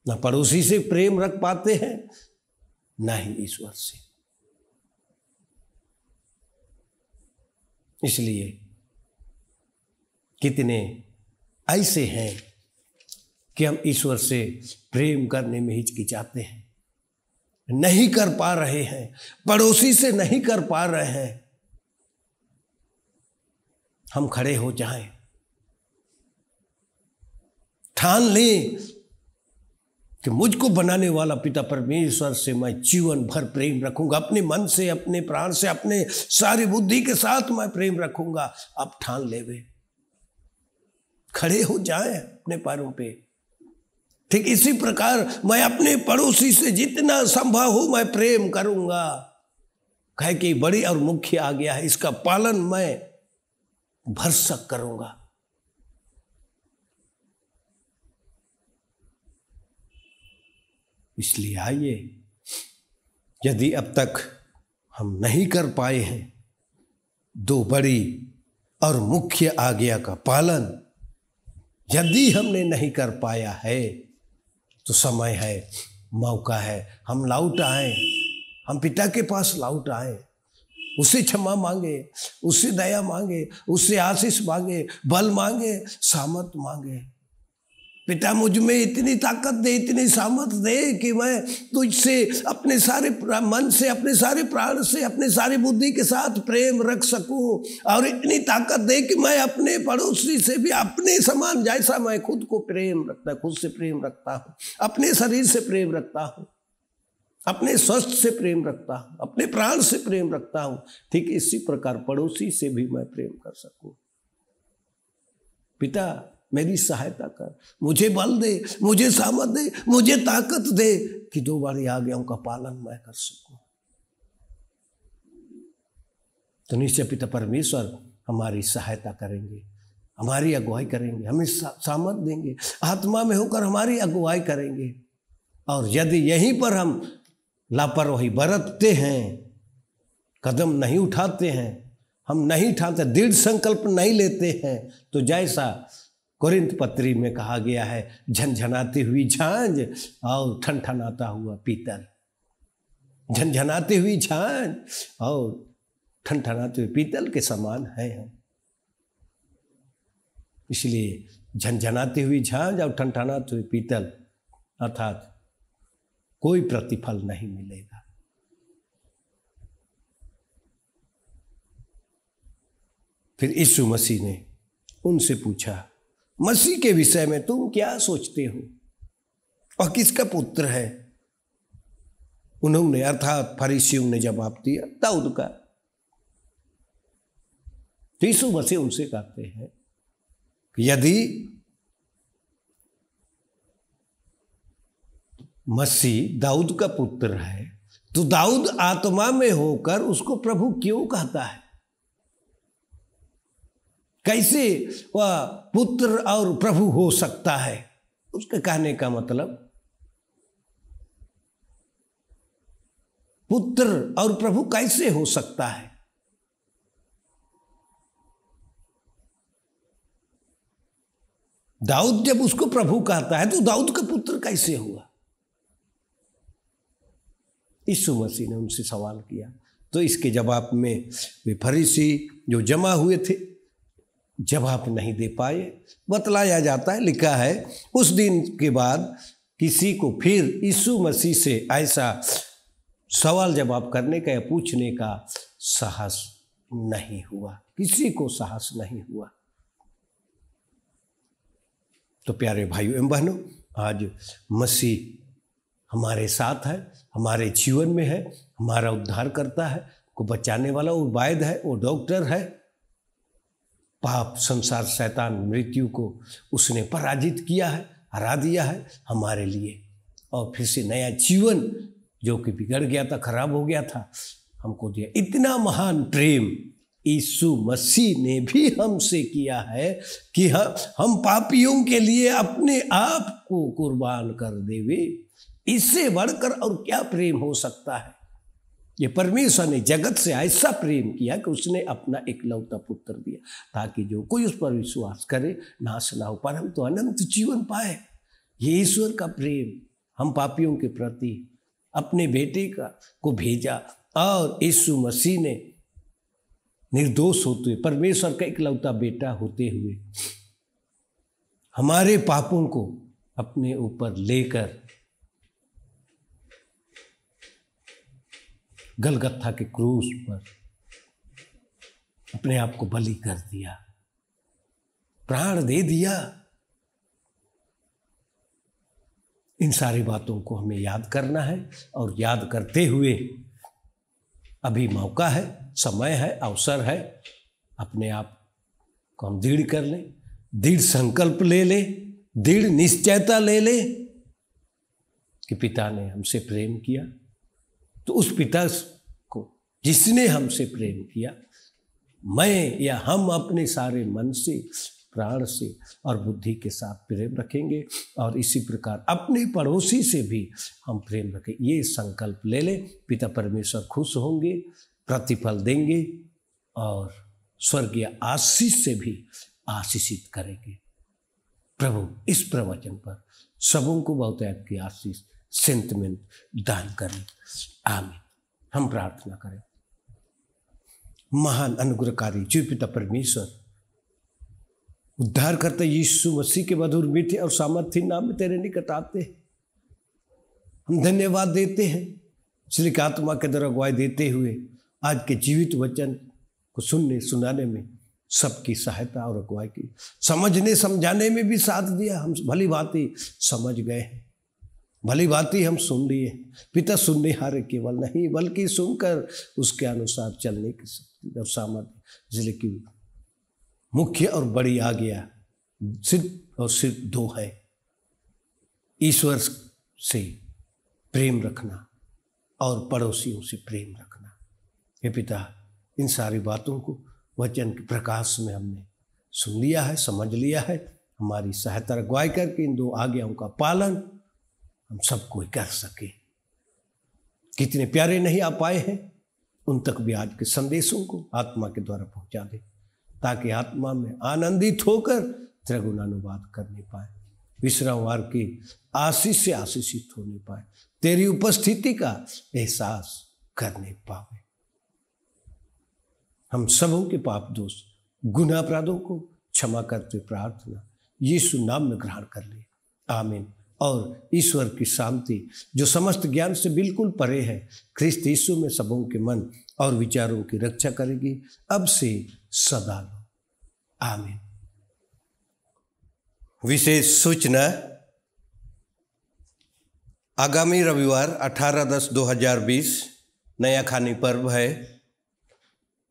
न पड़ोसी से प्रेम रख पाते हैं, न ही ईश्वर से। इसलिए कितने ऐसे हैं कि हम ईश्वर से प्रेम करने में हिचकिचाते हैं, नहीं कर पा रहे हैं, पड़ोसी से नहीं कर पा रहे हैं। हम खड़े हो जाएं, ठान लें कि मुझको बनाने वाला पिता परमेश्वर से मैं जीवन भर प्रेम रखूंगा, अपने मन से, अपने प्राण से, अपने सारी बुद्धि के साथ मैं प्रेम रखूंगा। अब ठान लेवे, खड़े हो जाएं अपने पैरों पे। ठीक इसी प्रकार मैं अपने पड़ोसी से जितना संभव हो मैं प्रेम करूंगा। कहे कि बड़ी और मुख्य आज्ञा है, इसका पालन मैं भरसक करूंगा। इसलिए आइए, यदि अब तक हम नहीं कर पाए हैं दो बड़ी और मुख्य आज्ञा का पालन, यदि हमने नहीं कर पाया है तो समय है, मौका है, हम लौट आए, हम पिता के पास लौट आए, उससे क्षमा मांगे, उससे दया मांगे, उससे आशीष मांगे, बल मांगे, सामर्थ मांगे। पिता मुझ में इतनी ताकत दे, इतनी सामर्थ दे कि मैं तुझसे अपने सारे मन से, अपने सारे प्राण से, अपने सारी बुद्धि के साथ प्रेम रख सकूं, और इतनी ताकत दे कि मैं अपने पड़ोसी से भी अपने समान, जैसा मैं खुद को प्रेम रखता, खुद से प्रेम रखता हूं, अपने शरीर से प्रेम रखता हूं, अपने स्वास्थ्य से प्रेम रखता हूं, अपने प्राण से प्रेम रखता हूं, ठीक इसी प्रकार पड़ोसी से भी मैं प्रेम कर सकूं। पिता मेरी सहायता कर, मुझे बल दे, मुझे सामर्थ दे, मुझे ताकत दे कि दो बारी आज्ञाओं का पालन मैं कर सकूं। तो निश्चय पिता परमेश्वर हमारी सहायता करेंगे, हमारी अगुवाई करेंगे, हमें सामर्थ देंगे, आत्मा में होकर हमारी अगुवाई करेंगे। और यदि यहीं पर हम लापरवाही बरतते हैं, कदम नहीं उठाते हैं, हम नहीं ठानते, दृढ़ संकल्प नहीं लेते हैं, तो जैसा कोरिन्थ पत्री में कहा गया है, झनझनाती हुई झांझ और ठनठनाता हुआ पीतल। झनझनाती हुई झांझ और ठनठनाते हुए पीतल के समान है हम। इसलिए झनझनाती हुई झांझ और ठनठनाते हुए पीतल, अर्थात कोई प्रतिफल नहीं मिलेगा। फिर यीशु मसीह ने उनसे पूछा, मसीह के विषय में तुम क्या सोचते हो और किसका पुत्र है? उन्होंने अर्थात फरीसियों ने जवाब दिया, दाऊद का। तो यीशु मसीह उनसे कहते हैं कि यदि मसीह दाऊद का पुत्र है तो दाऊद आत्मा में होकर उसको प्रभु क्यों कहता है? कैसे वह पुत्र और प्रभु हो सकता है? उसके कहने का मतलब पुत्र और प्रभु कैसे हो सकता है? दाऊद जब उसको प्रभु कहता है तो दाऊद का पुत्र कैसे हुआ? यीशु मसीह ने उनसे सवाल किया, तो इसके जवाब में वे फरीसी जो जमा हुए थे जवाब नहीं दे पाए। बतलाया जाता है, लिखा है, उस दिन के बाद किसी को फिर यीशु मसीह से ऐसा सवाल जवाब करने का या पूछने का साहस नहीं हुआ, किसी को साहस नहीं हुआ। तो प्यारे भाइयों एवं बहनों, आज मसीह हमारे साथ है, हमारे जीवन में है, हमारा उद्धार करता है, को बचाने वाला वो वैद है, वो डॉक्टर है। पाप, संसार, शैतान, मृत्यु को उसने पराजित किया है, हरा दिया है हमारे लिए, और फिर से नया जीवन जो कि बिगड़ गया था, खराब हो गया था, हमको दिया। इतना महान प्रेम यीशु मसीह ने भी हमसे किया है कि हम पापियों के लिए अपने आप को कुर्बान कर देवे। इससे बढ़कर और क्या प्रेम हो सकता है? ये परमेश्वर ने जगत से ऐसा प्रेम किया कि उसने अपना एकलौता पुत्र दिया, ताकि जो कोई उस पर विश्वास करे नाश ना हो, परंतु अनंत जीवन पाए। ये ईश्वर का प्रेम हम पापियों के प्रति अपने बेटे को भेजा, और यीशु मसीह ने निर्दोष होते हुए, परमेश्वर का एकलौता बेटा होते हुए, हमारे पापों को अपने ऊपर लेकर गलगत्था के क्रूस पर अपने आप को बलि कर दिया, प्राण दे दिया। इन सारी बातों को हमें याद करना है, और याद करते हुए अभी मौका है, समय है, अवसर है, अपने आप को हम दृढ़ कर लें, दृढ़ संकल्प ले ले, दृढ़ निश्चयता ले ले कि पिता ने हमसे प्रेम किया, तो उस पिता को जिसने हमसे प्रेम किया, मैं या हम अपने सारे मन से, प्राण से और बुद्धि के साथ प्रेम रखेंगे, और इसी प्रकार अपने पड़ोसी से भी हम प्रेम रखें। ये संकल्प ले ले, पिता परमेश्वर खुश होंगे, प्रतिफल देंगे, और स्वर्गीय आशीष से भी आशीषित करेंगे। प्रभु इस प्रवचन पर सबों को बहुतायत की आशीष, सेंटिमेंट दान करें। आमीन। हम प्रार्थना करें। महान अनुग्रहकारी जीव पिता परमेश्वर, उद्धार करते यीशु मसीह के मधुर मीठे और सामर्थ्य नाम में तेरे निकट आते हैं। हम धन्यवाद देते हैं, श्री की आत्मा के द्वारा अगुवाई देते हुए आज के जीवित वचन को सुनने सुनाने में सबकी सहायता और अगुवाई की, समझने समझाने में भी साथ दिया। हम भली भांति समझ गए हैं, भली भांति हम सुन लिए। पिता सुनने हारे केवल नहीं, बल्कि सुनकर उसके अनुसार चलने की शक्ति और सामर्थ्य, इसलिए कि मुख्य और बड़ी आज्ञा सिर्फ और सिर्फ दो है, ईश्वर से प्रेम रखना और पड़ोसियों से प्रेम रखना। हे पिता, इन सारी बातों को वचन के प्रकाश में हमने सुन लिया है, समझ लिया है। हमारी सहायता अगुवाई करके इन दो आज्ञाओं का पालन हम सब कोई कर सके। कितने प्यारे नहीं आ पाए हैं, उन तक भी आज के संदेशों को आत्मा के द्वारा पहुंचा दे, ताकि आत्मा में आनंदित होकर तेरा गुणानुवाद करने पाए, विश्रामवार की आशीष से आशीषित होने पाए, तेरी उपस्थिति का एहसास करने पाए। हम सबों के पाप दोष, गुनाह अपराधों को क्षमा करते प्रार्थना यीशु नाम में ग्रहण कर ले। आमीन। और ईश्वर की शांति जो समस्त ज्ञान से बिल्कुल परे है, ख्रिस्त यीशु में सबों के मन और विचारों की रक्षा करेगी, अब से सदा लो। आमीन। विशेष सूचना, आगामी रविवार 18/10/2020 नया खानी पर्व है।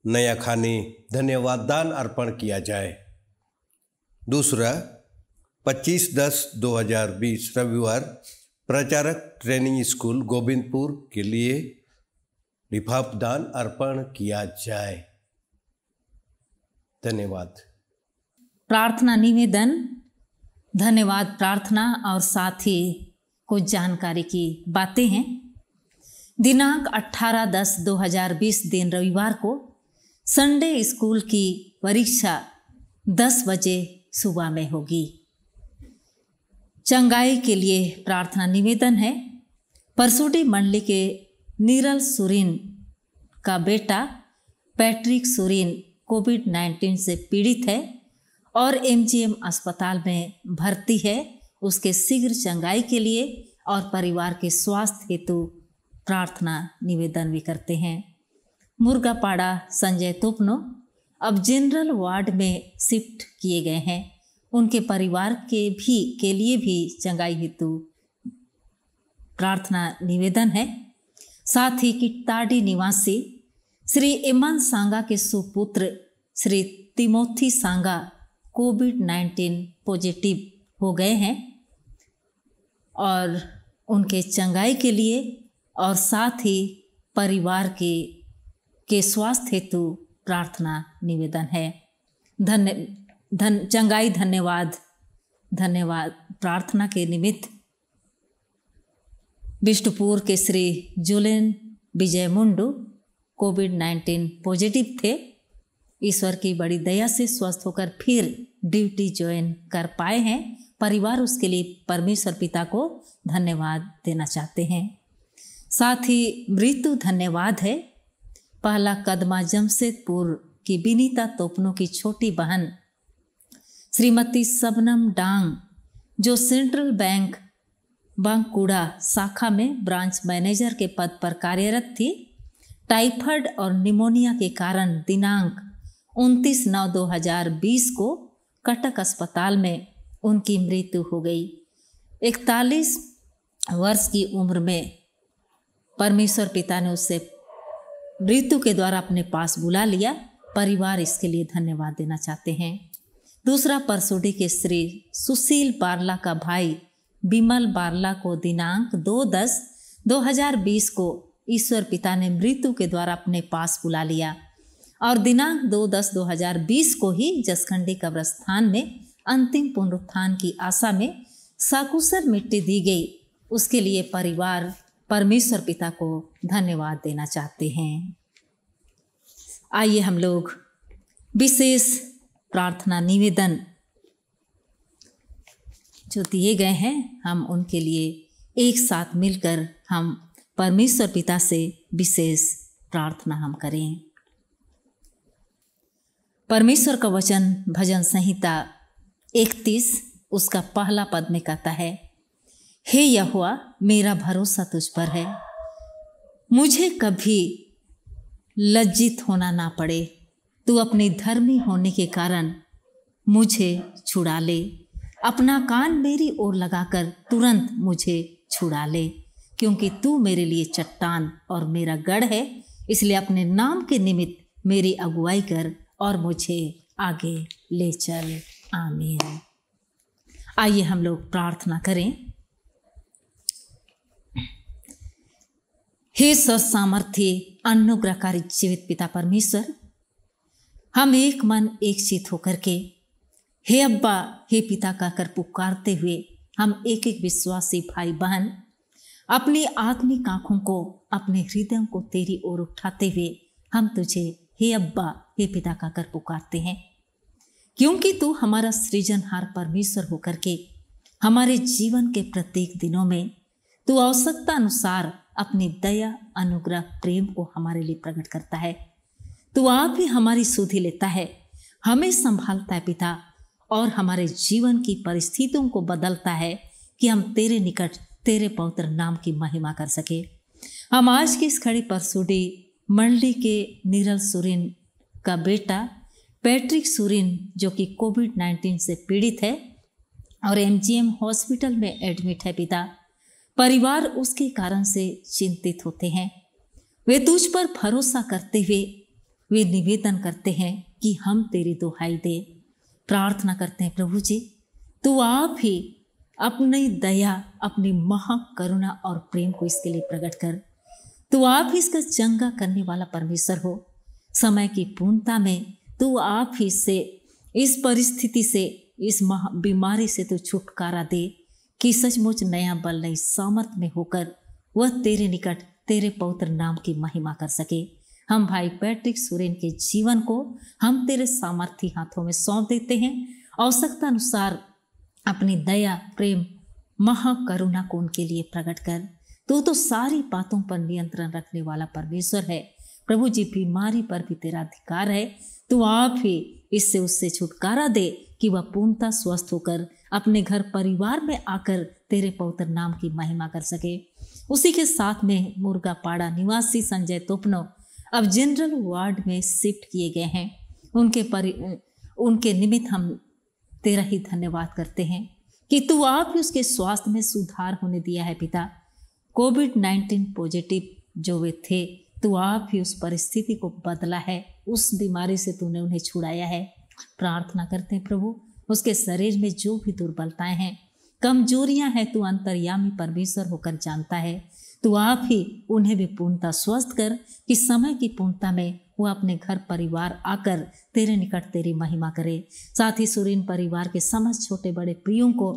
नया खानी धन्यवाद दान अर्पण किया जाए। दूसरा, 25/10/2020 रविवार प्रचारक ट्रेनिंग स्कूल गोविंदपुर के लिए लिफाफ दान अर्पण किया जाए। धन्यवाद। प्रार्थना निवेदन। धन्यवाद प्रार्थना और साथ ही कुछ जानकारी की बातें हैं। दिनांक 18/10/2020 दिन रविवार को संडे स्कूल की परीक्षा 10 बजे सुबह में होगी। चंगाई के लिए प्रार्थना निवेदन है। परसुडी मंडली के नीरल सुरीन का बेटा पैट्रिक सुरीन कोविड-19 से पीड़ित है और MGM अस्पताल में भर्ती है। उसके शीघ्र चंगाई के लिए और परिवार के स्वास्थ्य हेतु प्रार्थना निवेदन भी करते हैं। मुर्गापाड़ा संजय तुपनो अब जनरल वार्ड में शिफ्ट किए गए हैं। उनके परिवार के लिए भी चंगाई हेतु प्रार्थना निवेदन है। साथ ही किट्टाडी निवासी श्री इमन सांगा के सुपुत्र श्री तिमोथी सांगा कोविड-19 पॉजिटिव हो गए हैं और उनके चंगाई के लिए और साथ ही परिवार के स्वास्थ्य हेतु प्रार्थना निवेदन है। चंगाई धन्यवाद प्रार्थना के निमित्त बिष्टुपुर के श्री जुलेन विजय मुंडू कोविड-19 पॉजिटिव थे। ईश्वर की बड़ी दया से स्वस्थ होकर फिर ड्यूटी ज्वाइन कर पाए हैं। परिवार उसके लिए परमेश्वर पिता को धन्यवाद देना चाहते हैं। साथ ही मृत्यु धन्यवाद है। पहला कदमा जमशेदपुर की विनीता तोपनो की छोटी बहन श्रीमती सबनम डांग जो सेंट्रल बैंक बांकुड़ा शाखा में ब्रांच मैनेजर के पद पर कार्यरत थी, टाइफाइड और निमोनिया के कारण दिनांक 29/9/2020 को कटक अस्पताल में उनकी मृत्यु हो गई। 41 वर्ष की उम्र में परमेश्वर पिता ने उससे मृत्यु के द्वारा अपने पास बुला लिया। परिवार इसके लिए धन्यवाद देना चाहते हैं। दूसरा परसोडी के श्री सुशील बारला का भाई बिमल बारला को दिनांक 2/10/2020 को ईश्वर पिता ने मृत्यु के द्वारा अपने पास बुला लिया और दिनांक 2/10/2020 को ही जसखंडी कब्रस्तान में अंतिम पुनरुत्थान की आशा में सकुशल मिट्टी दी गई। उसके लिए परिवार परमेश्वर पिता को धन्यवाद देना चाहते हैं। आइए हम लोग विशेष प्रार्थना निवेदन जो दिए गए हैं हम उनके लिए एक साथ मिलकर हम परमेश्वर पिता से विशेष प्रार्थना हम करें। परमेश्वर का वचन भजन संहिता 31 उसका पहला पद में कहता है, हे यहोवा मेरा भरोसा तुझ पर है, मुझे कभी लज्जित होना ना पड़े। तू अपने धर्मी होने के कारण मुझे छुड़ा ले, अपना कान मेरी ओर लगाकर तुरंत मुझे छुड़ा ले, क्योंकि तू मेरे लिए चट्टान और मेरा गढ़ है। इसलिए अपने नाम के निमित्त मेरी अगुवाई कर और मुझे आगे ले चल। आमीन। आइए हम लोग प्रार्थना करें। हे सर्वसामर्थी अनुग्रहकारी जीवित पिता परमेश्वर, हम एक मन एक चित होकर के हे अब्बा हे पिता कहकर पुकारते हुए हम एक एक विश्वासी भाई बहन अपनी आत्मिक आंखों को अपने हृदयों को तेरी ओर उठाते हुए हम तुझे हे अब्बा हे पिता कहकर पुकारते हैं, क्योंकि तू हमारा सृजनहार परमेश्वर होकर के हमारे जीवन के प्रत्येक दिनों में तू आवश्यकता अनुसार अपनी दया अनुग्रह प्रेम को हमारे लिए प्रकट करता है। तू आप ही हमारी सुधि लेता है, हमें संभालता है पिता, और हमारे जीवन की परिस्थितियों को बदलता है कि हम तेरे निकट तेरे पवित्र नाम की महिमा कर सके। हम आज की इस खड़ी परसुडी मंडली के नीरल सुरीन का बेटा पैट्रिक सुरीन जो कि कोविड-19 से पीड़ित है और MGM हॉस्पिटल में एडमिट है पिता, परिवार उसके कारण से चिंतित होते हैं। वे तुझ पर भरोसा करते हुए वे निवेदन करते हैं कि हम तेरी दुहाई दे। प्रार्थना करते हैं प्रभु जी, तू आप ही अपनी दया अपनी महा करुणा और प्रेम को इसके लिए प्रकट कर। तू आप ही इसका चंगा करने वाला परमेश्वर हो। समय की पूर्णता में तू आप ही से इस परिस्थिति से इस बीमारी से तू छुटकारा दे कि सचमुच नया बल नई सामर्थ में होकर वह तेरे निकट तेरे पवित्र नाम की महिमा कर सके। हम भाई पैट्रिक सोरेन के जीवन को हम तेरे सामर्थी हाथों में सौंप देते हैं। आवश्यकता अनुसार अपनी दया, प्रेम, महाकरुणा को उनके लिए प्रकट कर। तू तो सारी बातों पर नियंत्रण रखने वाला परमेश्वर है। प्रभु जी, बीमारी पर भी तेरा अधिकार है। तू आप ही इससे उससे छुटकारा दे कि वह पूर्णतः स्वस्थ होकर अपने घर परिवार में आकर तेरे पवित्र नाम की महिमा कर सके। उसी के साथ में मुर्गापाड़ा निवासी संजय तोपनो अब जनरल वार्ड में शिफ्ट किए गए हैं। उनके निमित्त हम तेरा ही धन्यवाद करते हैं कि तू आप ही उसके स्वास्थ्य में सुधार होने दिया है। पिता, कोविड-19 पॉजिटिव जो वे थे, तू आप ही उस परिस्थिति को बदला है, उस बीमारी से तूने उन्हें छुड़ाया है। प्रार्थना करते हैं प्रभु, उसके शरीर में जो भी दुर्बलताएं हैं, कमजोरियां हैं, तू अंतर्यामी परमेश्वर होकर जानता है। तू आप ही उन्हें भी पूर्णता स्वस्थ कर कि समय की पूर्णता में वो अपने घर परिवार आकर तेरे निकट तेरी महिमा करे। साथ ही सुरीन परिवार के समस्त छोटे बड़े प्रियों को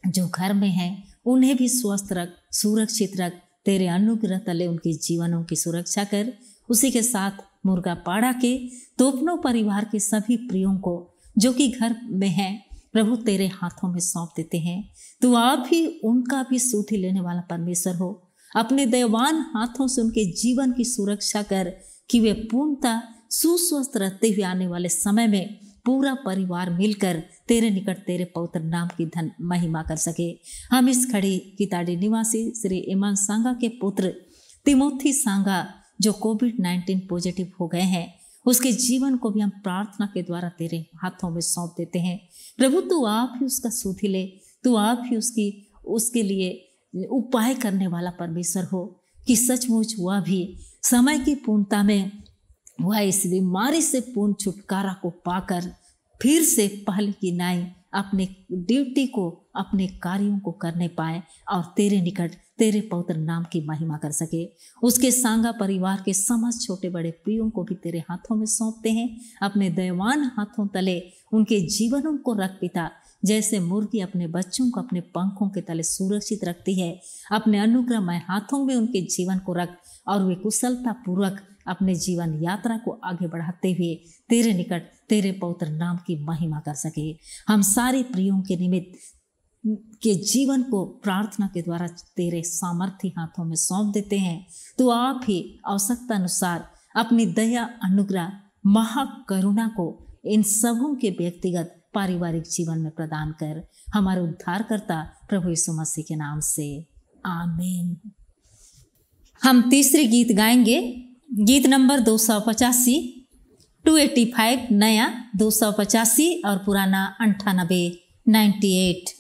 जो घर में हैं, उन्हें भी स्वस्थ रख, सुरक्षित रख। तेरे अनुग्रह तले उनके जीवनों की सुरक्षा कर। उसी के साथ मुर्गापाड़ा के तोपनो परिवार के सभी प्रियों को जो कि घर में हैं, प्रभु तेरे हाथों में सौंप देते हैं। तू आप ही उनका भी सुधि लेने वाला परमेश्वर हो। अपने दयावान हाथों से उनके जीवन की सुरक्षा कर कि वे पूर्णतः सुस्वस्थ रहते हुए आने वाले समय में पूरा परिवार मिलकर तेरे निकट तेरे पवित्र नाम की महिमा कर सके। हम इस खड़ी किताड़ी निवासी श्री इमान सांगा के पुत्र तिमोथी सांगा जो कोविड-19 पॉजिटिव हो गए हैं, उसके जीवन को भी हम प्रार्थना के द्वारा तेरे हाथों में सौंप देते हैं। प्रभु, तू आप ही उसका सुधि ले। तू आप ही उसके लिए उपाय करने वाला परमेश्वर हो कि सचमुच वह भी समय की पूर्णता में वह इस बीमारी से पूर्ण छुटकारा को पाकर फिर से पहले की नाई अपने ड्यूटी को, अपने कार्यों को करने पाए और तेरे निकट तेरे पवित्र नाम की महिमा कर सके। उसके सांगा परिवार के समस्त छोटे बड़े प्रियों को भी तेरे हाथों में सौंपते हैं। अपने दयावान हाथों तले उनके जीवनों को रख पिता। जैसे मुर्गी अपने बच्चों को अपने पंखों के तले सुरक्षित रखती है, अपने अनुग्रहमय हाथों में उनके जीवन को रख और वे कुशलता पूर्वक अपने जीवन यात्रा को आगे बढ़ाते हुए तेरे निकट तेरे पवित्र नाम की महिमा कर सके। हम सारे प्रियों के निमित्त के जीवन को प्रार्थना के द्वारा तेरे सामर्थ्य हाथों में सौंप देते हैं। तो आप ही आवश्यकता अनुसार अपनी दया, अनुग्रह, महाकरुणा को इन सबों के व्यक्तिगत पारिवारिक जीवन में प्रदान कर। हमारे उद्धारकर्ता प्रभु यीशु मसीह के नाम से आमीन। हम तीसरी गीत गाएंगे, गीत नंबर 285, 285 नया 285 और पुराना 98।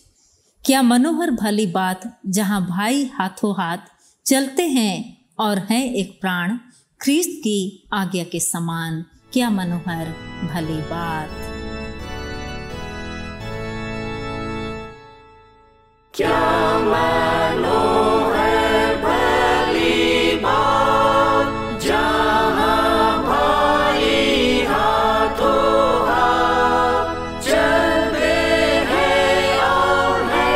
क्या मनोहर भली बात जहाँ भाई हाथों हाथ चलते हैं और हैं एक प्राण, ख्रीस्त की आज्ञा के समान। क्या मनोहर भली बात। क्या मनोहर भली बात जहाँ भाई हाथों हाथ चलते हैं और है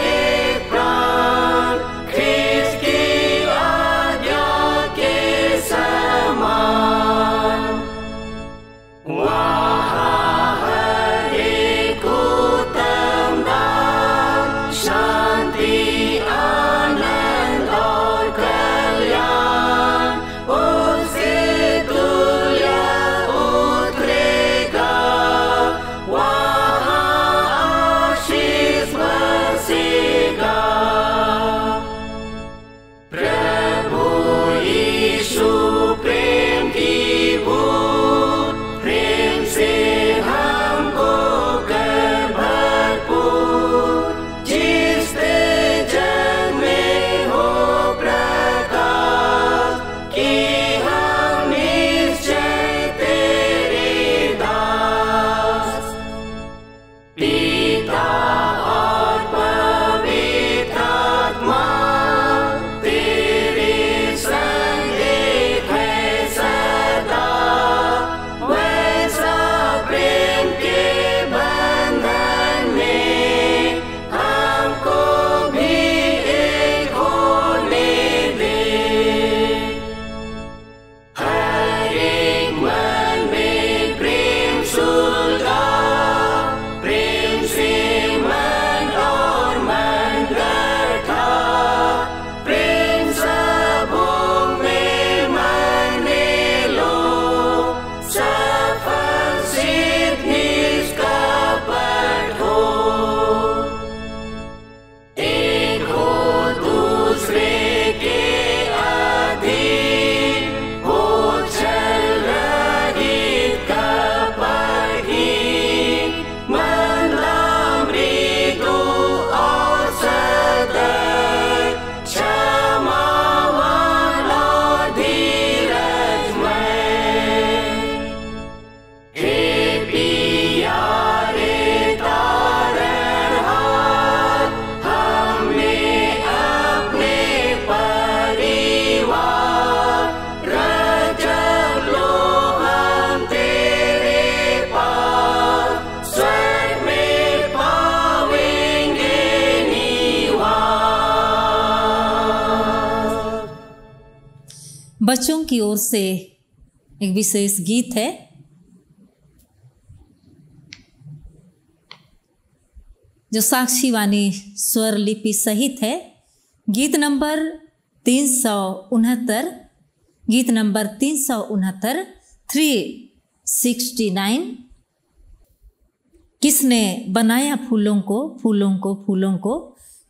एक प्राण, ख्रीस्त की आज्ञा के समान। वहाँ है एक उत्तम दान, शांति बच्चों की ओर से एक विशेष गीत है। जो साक्षी वाणी स्वर लिपि सहित है। गीत नंबर 369, गीत नंबर 369, 369। किसने बनाया फूलों को, फूलों को, फूलों को,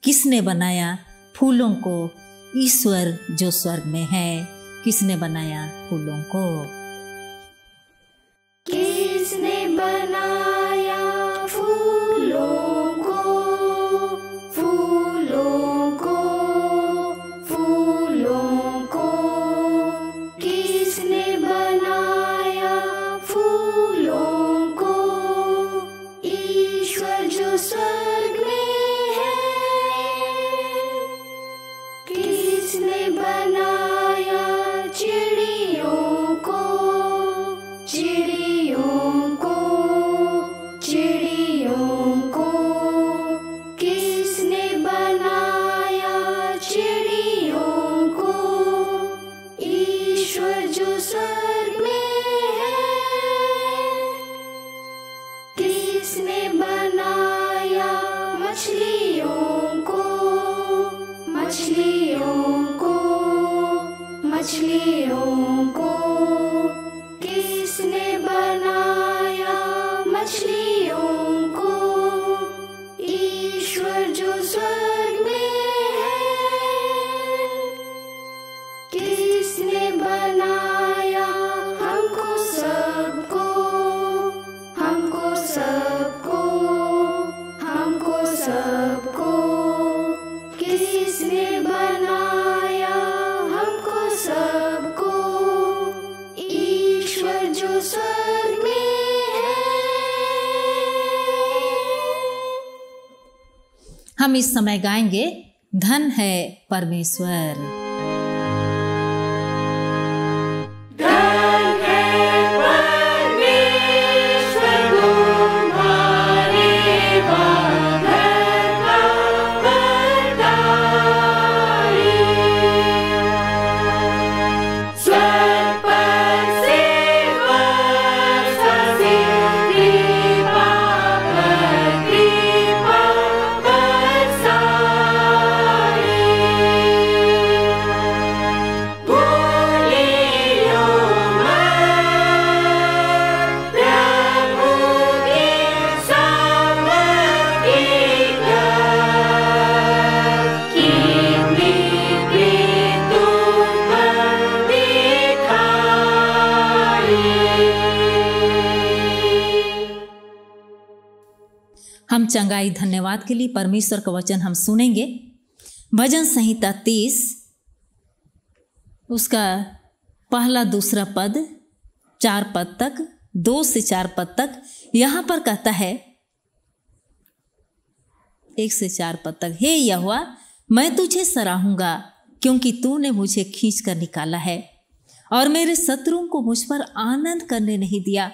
किसने बनाया फूलों को, ईश्वर जो स्वर्ग में है, किसने बनाया फूलों को। किसने बनाया फूलों को, फूलों को, फूलों को, किसने बनाया फूलों को, ईश्वर जो स्वर्ग में है। किसने बनाया चिड़ियों को, चिड़ियों को, चिड़ियों को, किसने बनाया चिड़ियों को, ईश्वर जो स्वर्ग में है। किसने बनाया मछलियों को, मछलियों को, मछलियों को, किसने बनाया मछलियों को, ईश्वर जो स्वर्ग में है। किसने बनाया हमको सबको, हमको सबको, हमको सबको, किसने बनाया हमको सबको, ईश्वर जो स्वर्ग में है। हम इस समय गाएंगे धन है परमेश्वर। हम चंगाई धन्यवाद के लिए परमेश्वर का वचन हम सुनेंगे। भजन संहिता 30 उसका पहला दूसरा पद 4 पद तक, 2 से 4 पद तक यहाँ पर कहता है 1 से 4 पद तक, हे यहोवा मैं तुझे सराहूंगा क्योंकि तूने मुझे खींच कर निकाला है और मेरे शत्रुओं को मुझ पर आनंद करने नहीं दिया।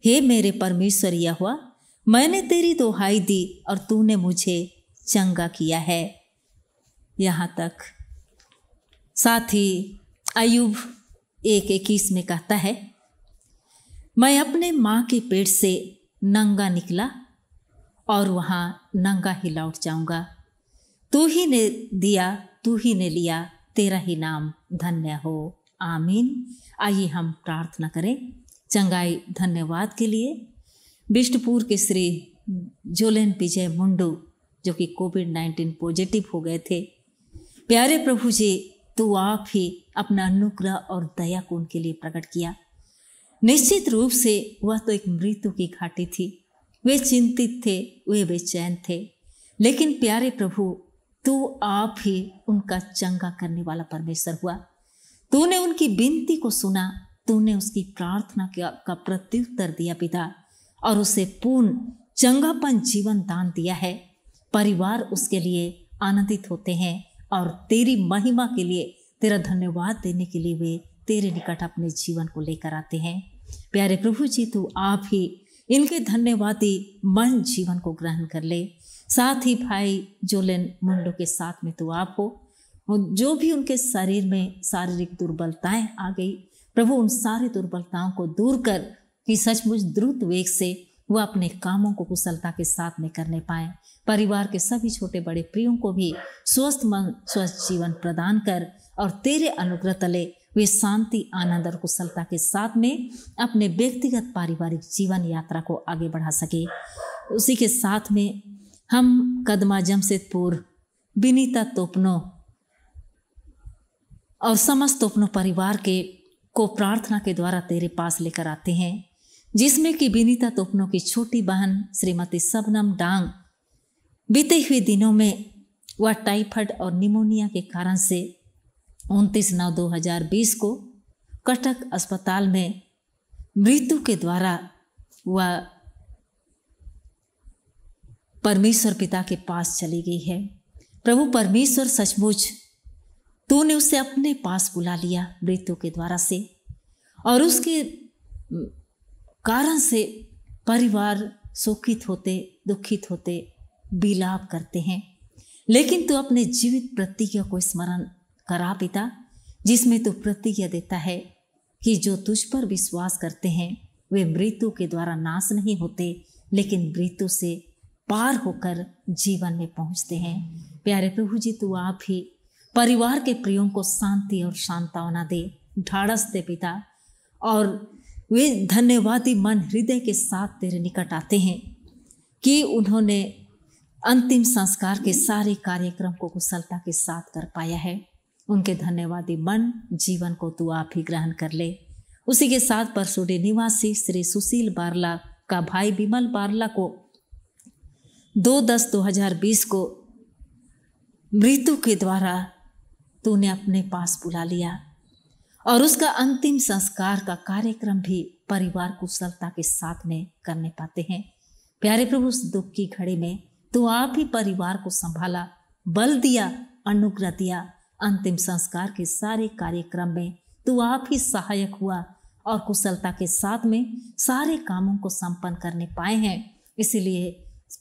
हे मेरे परमेश्वर यहोवा मैंने तेरी दुहाई दी और तूने मुझे चंगा किया है। यहाँ तक। साथ ही अय्यूब 1:21 में कहता है, मैं अपने माँ के पेट से नंगा निकला और वहाँ नंगा ही लौट जाऊंगा। तू ही ने दिया, तू ही ने लिया, तेरा ही नाम धन्य हो। आमीन। आइए हम प्रार्थना करें चंगाई धन्यवाद के लिए। बिष्टपुर के श्री जोलेन विजय मुंडू जो कि कोविड-19 पॉजिटिव हो गए थे, प्यारे प्रभु जी तू आप ही अपना अनुग्रह और दया को उनके लिए प्रकट किया। निश्चित रूप से वह तो एक मृत्यु की घाटी थी, वे चिंतित थे, वे बेचैन थे, लेकिन प्यारे प्रभु तू आप ही उनका चंगा करने वाला परमेश्वर हुआ। तूने उनकी विनती को सुना, तूने उसकी प्रार्थना का प्रत्युत्तर दिया पिता, और उसे पूर्ण चंगापन जीवन दान दिया है। परिवार उसके लिए आनंदित होते हैं और तेरी महिमा के लिए, तेरा धन्यवाद देने के लिए वे तेरे निकट अपने जीवन को लेकर आते हैं। प्यारे प्रभु जी तू आप ही इनके धन्यवादी मन जीवन को ग्रहण कर ले। साथ ही भाई जोलेन मुंडो के साथ में तू आप हो, और जो भी उनके शरीर में शारीरिक दुर्बलताएं आ गई प्रभु, उन सारी दुर्बलताओं को दूर कर कि सचमुच द्रुत वेग से वह अपने कामों को कुशलता के साथ में करने पाए। परिवार के सभी छोटे बड़े प्रियों को भी स्वस्थ मन स्वस्थ जीवन प्रदान कर और तेरे अनुग्रह तले वे शांति आनंद और कुशलता के साथ में अपने व्यक्तिगत पारिवारिक जीवन यात्रा को आगे बढ़ा सके। उसी के साथ में हम कदमा जमशेदपुर विनीता तोपनो और समस्त तोपनो परिवार के को प्रार्थना के द्वारा तेरे पास लेकर आते हैं, जिसमें कि विनीता तोपनो की छोटी बहन श्रीमती सबनम डांग बीते हुए दिनों में वह टाइफाइड और निमोनिया के कारण से 29/9/2020 को कटक अस्पताल में मृत्यु के द्वारा वह परमेश्वर पिता के पास चली गई है। प्रभु परमेश्वर, सचमुच तूने उसे अपने पास बुला लिया मृत्यु के द्वारा से, और उसके कारण से परिवार शोकित होते, दुखित होते, विलाप करते हैं। लेकिन तू अपने जीवित प्रतिज्ञा को स्मरण करा पिता, जिसमें तू प्रतिज्ञा देता है कि जो तुझ पर विश्वास करते हैं वे मृत्यु के द्वारा नाश नहीं होते, लेकिन मृत्यु से पार होकर जीवन में पहुंचते हैं। प्यारे प्रभु जी, तू आप ही परिवार के प्रियों को शांति और सांत्वना दे, ढाढ़स दे पिता, और वे धन्यवादी मन हृदय के साथ तेरे निकट आते हैं कि उन्होंने अंतिम संस्कार के सारे कार्यक्रम को कुशलता के साथ कर पाया है। उनके धन्यवादी मन जीवन को तू आप ही ग्रहण कर ले। उसी के साथ परसोडी निवासी श्री सुशील बारला का भाई विमल बारला को 2/10/2020 को मृत्यु के द्वारा तूने अपने पास बुला लिया, और उसका अंतिम संस्कार का कार्यक्रम भी परिवार कुशलता के साथ में करने पाते हैं। प्यारे प्रभु, उस दुख की घड़ी में तू आप ही परिवार को संभाला, बल दिया, अनुग्रह दिया। अंतिम संस्कार के सारे कार्यक्रम में तू आप ही सहायक हुआ और कुशलता के साथ में सारे कामों को संपन्न करने पाए हैं। इसीलिए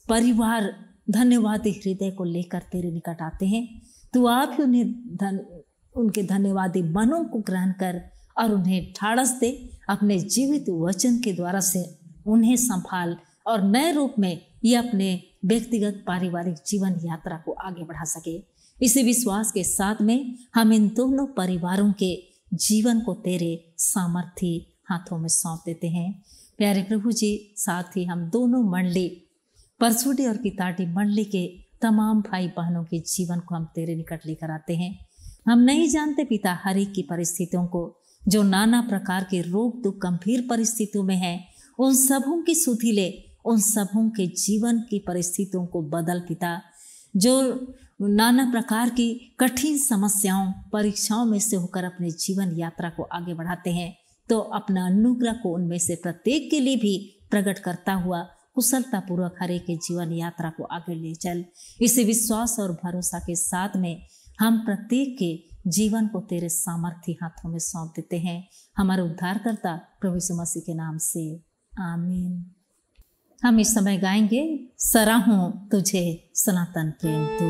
परिवार धन्यवादी हृदय को लेकर तेरे निकट आते हैं। तू आप ही उनके धन्यवादी मनों को ग्रहण कर और उन्हें ढाढ़स दे, अपने जीवित वचन के द्वारा से उन्हें संभाल और नए रूप में ये अपने व्यक्तिगत पारिवारिक जीवन यात्रा को आगे बढ़ा सके। इसी विश्वास के साथ में हम इन दोनों परिवारों के जीवन को तेरे सामर्थी हाथों में सौंप देते हैं। प्यारे प्रभु जी, साथ ही हम दोनों मंडली परसोडी और किताटी मंडली के तमाम भाई बहनों के जीवन को हम तेरे निकट लेकर आते हैं। हम नहीं जानते पिता हर एक की परिस्थितियों को, जो नाना प्रकार के रोग दुख गंभीर परिस्थितियों में है, उन सबों की सुधि ले, उन सबों के जीवन की परिस्थितियों को बदल पिता। जो नाना प्रकार की कठिन समस्याओं परीक्षाओं में से होकर अपने जीवन यात्रा को आगे बढ़ाते हैं, तो अपना अनुग्रह को उनमें से प्रत्येक के लिए भी प्रकट करता हुआ कुशलता पूर्वक हर एक के जीवन यात्रा को आगे ले चल। इसी विश्वास और भरोसा के साथ में हम प्रत्येक के जीवन को तेरे सामर्थी हाथों में सौंप देते हैं। हमारे उद्धारकर्ता प्रभु यीशु मसीह के नाम से, आमीन। हम इस समय गाएंगे, सराहूं तुझे सनातन प्रेम तू।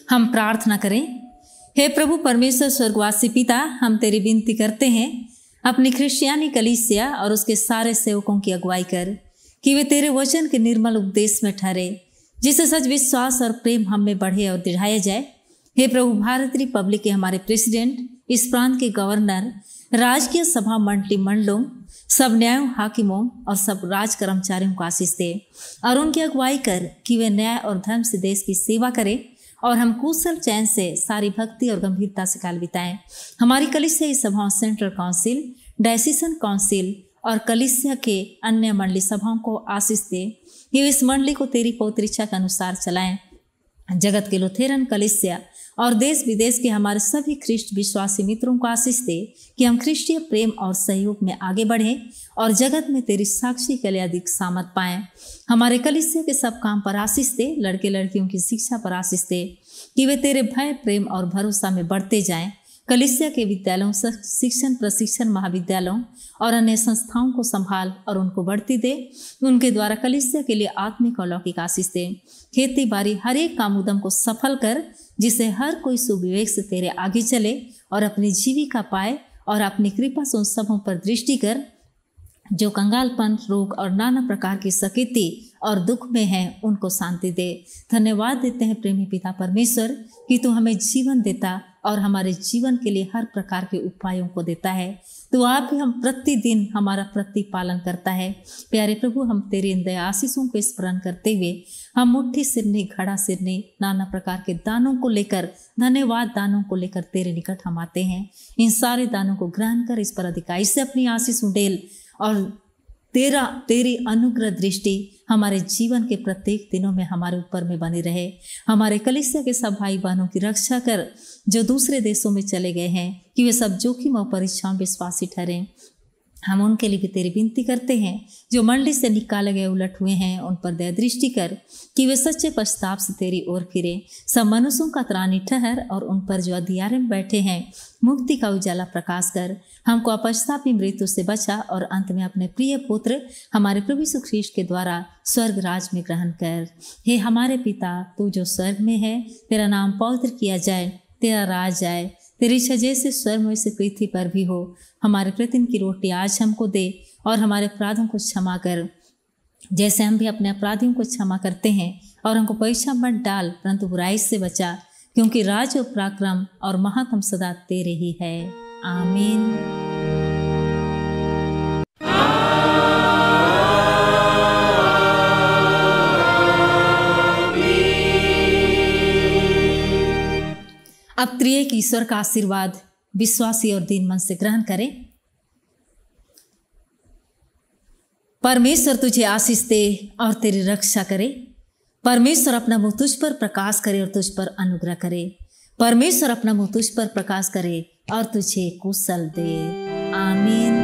हम प्रार्थना करें। हे प्रभु परमेश्वर स्वर्गवासी पिता, हम तेरी विनती करते हैं अपनी क्रिश्चियानी कलीसिया और उसके सारे सेवकों की अगुवाई कर कि वे तेरे वचन के निर्मल उपदेश में ठहरे, जिससे सच विश्वास और प्रेम हम में बढ़े और दृढ़ाया जाए। हे प्रभु, भारत रिपब्लिक के हमारे प्रेसिडेंट, इस प्रांत के गवर्नर, राजकीय सभा मंडली मंडलों, सब न्यायों हाकिमों और सब राज कर्मचारियों को आशीष दे और उनकी अगुवाई कर कि वे न्याय और धर्म से देश की सेवा करें और हम कुशल चैन से सारी भक्ति और गंभीरता से काल बिताएं। हमारी कलीसिया सभाओं, सेंट्रल काउंसिल, डायसीसन काउंसिल और कलीसिया के अन्य मंडली सभाओं को आशीष दे कि वे इस मंडली को तेरी पवित्र इच्छा के अनुसार चलाएं। जगत के लुथेरन कलीसिया और देश विदेश के हमारे सभी ख्रिस्ट विश्वासी मित्रों को आशीष दे कि हम ख्रिस्टीय प्रेम और सहयोग में आगे बढ़ें और जगत में तेरी साक्षी के लिए अधिक सामर्थ पाएं। हमारे कलीसिया के सब काम पर आशीष दे, लड़के लड़कियों की शिक्षा पर आशीष दे कि वे तेरे भय, प्रेम और भरोसा में बढ़ते जाएं। कलीसिया के विद्यालयों, शिक्षण प्रशिक्षण महाविद्यालयों और अन्य संस्थाओं को संभाल और उनको बढ़ती दे। उनके द्वारा कलीसिया के लिए आत्मिक और लौकिक आशीष दे। खेती बाड़ी हर एक काम उद्यम को सफल कर, जिसे हर कोई सुविवेक से तेरे आगे चले और अपनी जीविका पाए, और अपनी कृपा से उन सबों पर दृष्टि कर जो कंगालपन, रोग और नाना प्रकार की सकीति और दुख में हैं, उनको शांति दे। धन्यवाद देते हैं प्रेमी पिता परमेश्वर कि तू हमें जीवन देता और हमारे जीवन के लिए हर प्रकार के उपायों को देता है। तो आप भी हम प्रतिदिन हमारा प्रतिपालन करता है। प्यारे प्रभु, हम तेरे इन दया आशीषों को स्मरण करते हुए हम मुट्ठी सिरने, घड़ा सिरने, नाना प्रकार के दानों को लेकर, धन्यवाद दानों को लेकर तेरे निकट हम आते हैं। इन सारे दानों को ग्रहण कर इस पर अधिकाई से अपनी आशीष उंडेल और तेरी अनुग्रह दृष्टि हमारे जीवन के प्रत्येक दिनों में हमारे ऊपर में बनी रहे। हमारे कलीसिया के सब भाई बहनों की रक्षा कर जो दूसरे देशों में चले गए हैं, कि वे सब जोखिम और परीक्षाओं विश्वासी ठहरें। हम उनके लिए भी तेरी विनती करते हैं जो मंडली से निकाले गए उलट हुए हैं, उन पर दया दृष्टि कर कि वे सच्चे पश्चाताप से तेरी ओर फिरे। सब मनुष्यों का त्राणी ठहर और उन पर जो अंधियारे में बैठे हैं मुक्ति का उजाला प्रकाश कर। हमको अपश्चातापी मृत्यु से बचा और अंत में अपने प्रिय पुत्र हमारे प्रभु यीशु ख्रीष्ट के द्वारा स्वर्ग राज में ग्रहण कर। हे हमारे पिता, तू जो स्वर्ग में है, तेरा नाम पवित्र किया जाए, तेरा राज आए, तेरी इच्छा जैसे स्वर्ग में से पृथ्वी पर भी हो। हमारे प्रतिदिन की रोटी आज हमको दे और हमारे अपराधों को क्षमा कर, जैसे हम भी अपने अपराधियों को क्षमा करते हैं। और हमको परीक्षा मत डाल, परंतु बुराई से बचा, क्योंकि राज और पराक्रम और महात्म सदा तेरे ही है। आमीन। अब त्रिएक ईश्वर का आशीर्वाद विश्वासी और दीन मन से ग्रहण करें। परमेश्वर तुझे आशीष दे और तेरी रक्षा करे। परमेश्वर अपना मुंह तुझ पर प्रकाश करे और तुझ पर अनुग्रह करे। परमेश्वर अपना मुंह तुझ पर प्रकाश करे और तुझे कुशल दे। आमीन।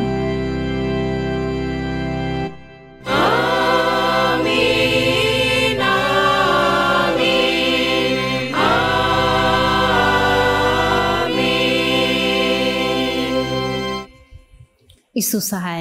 यीशु सहाय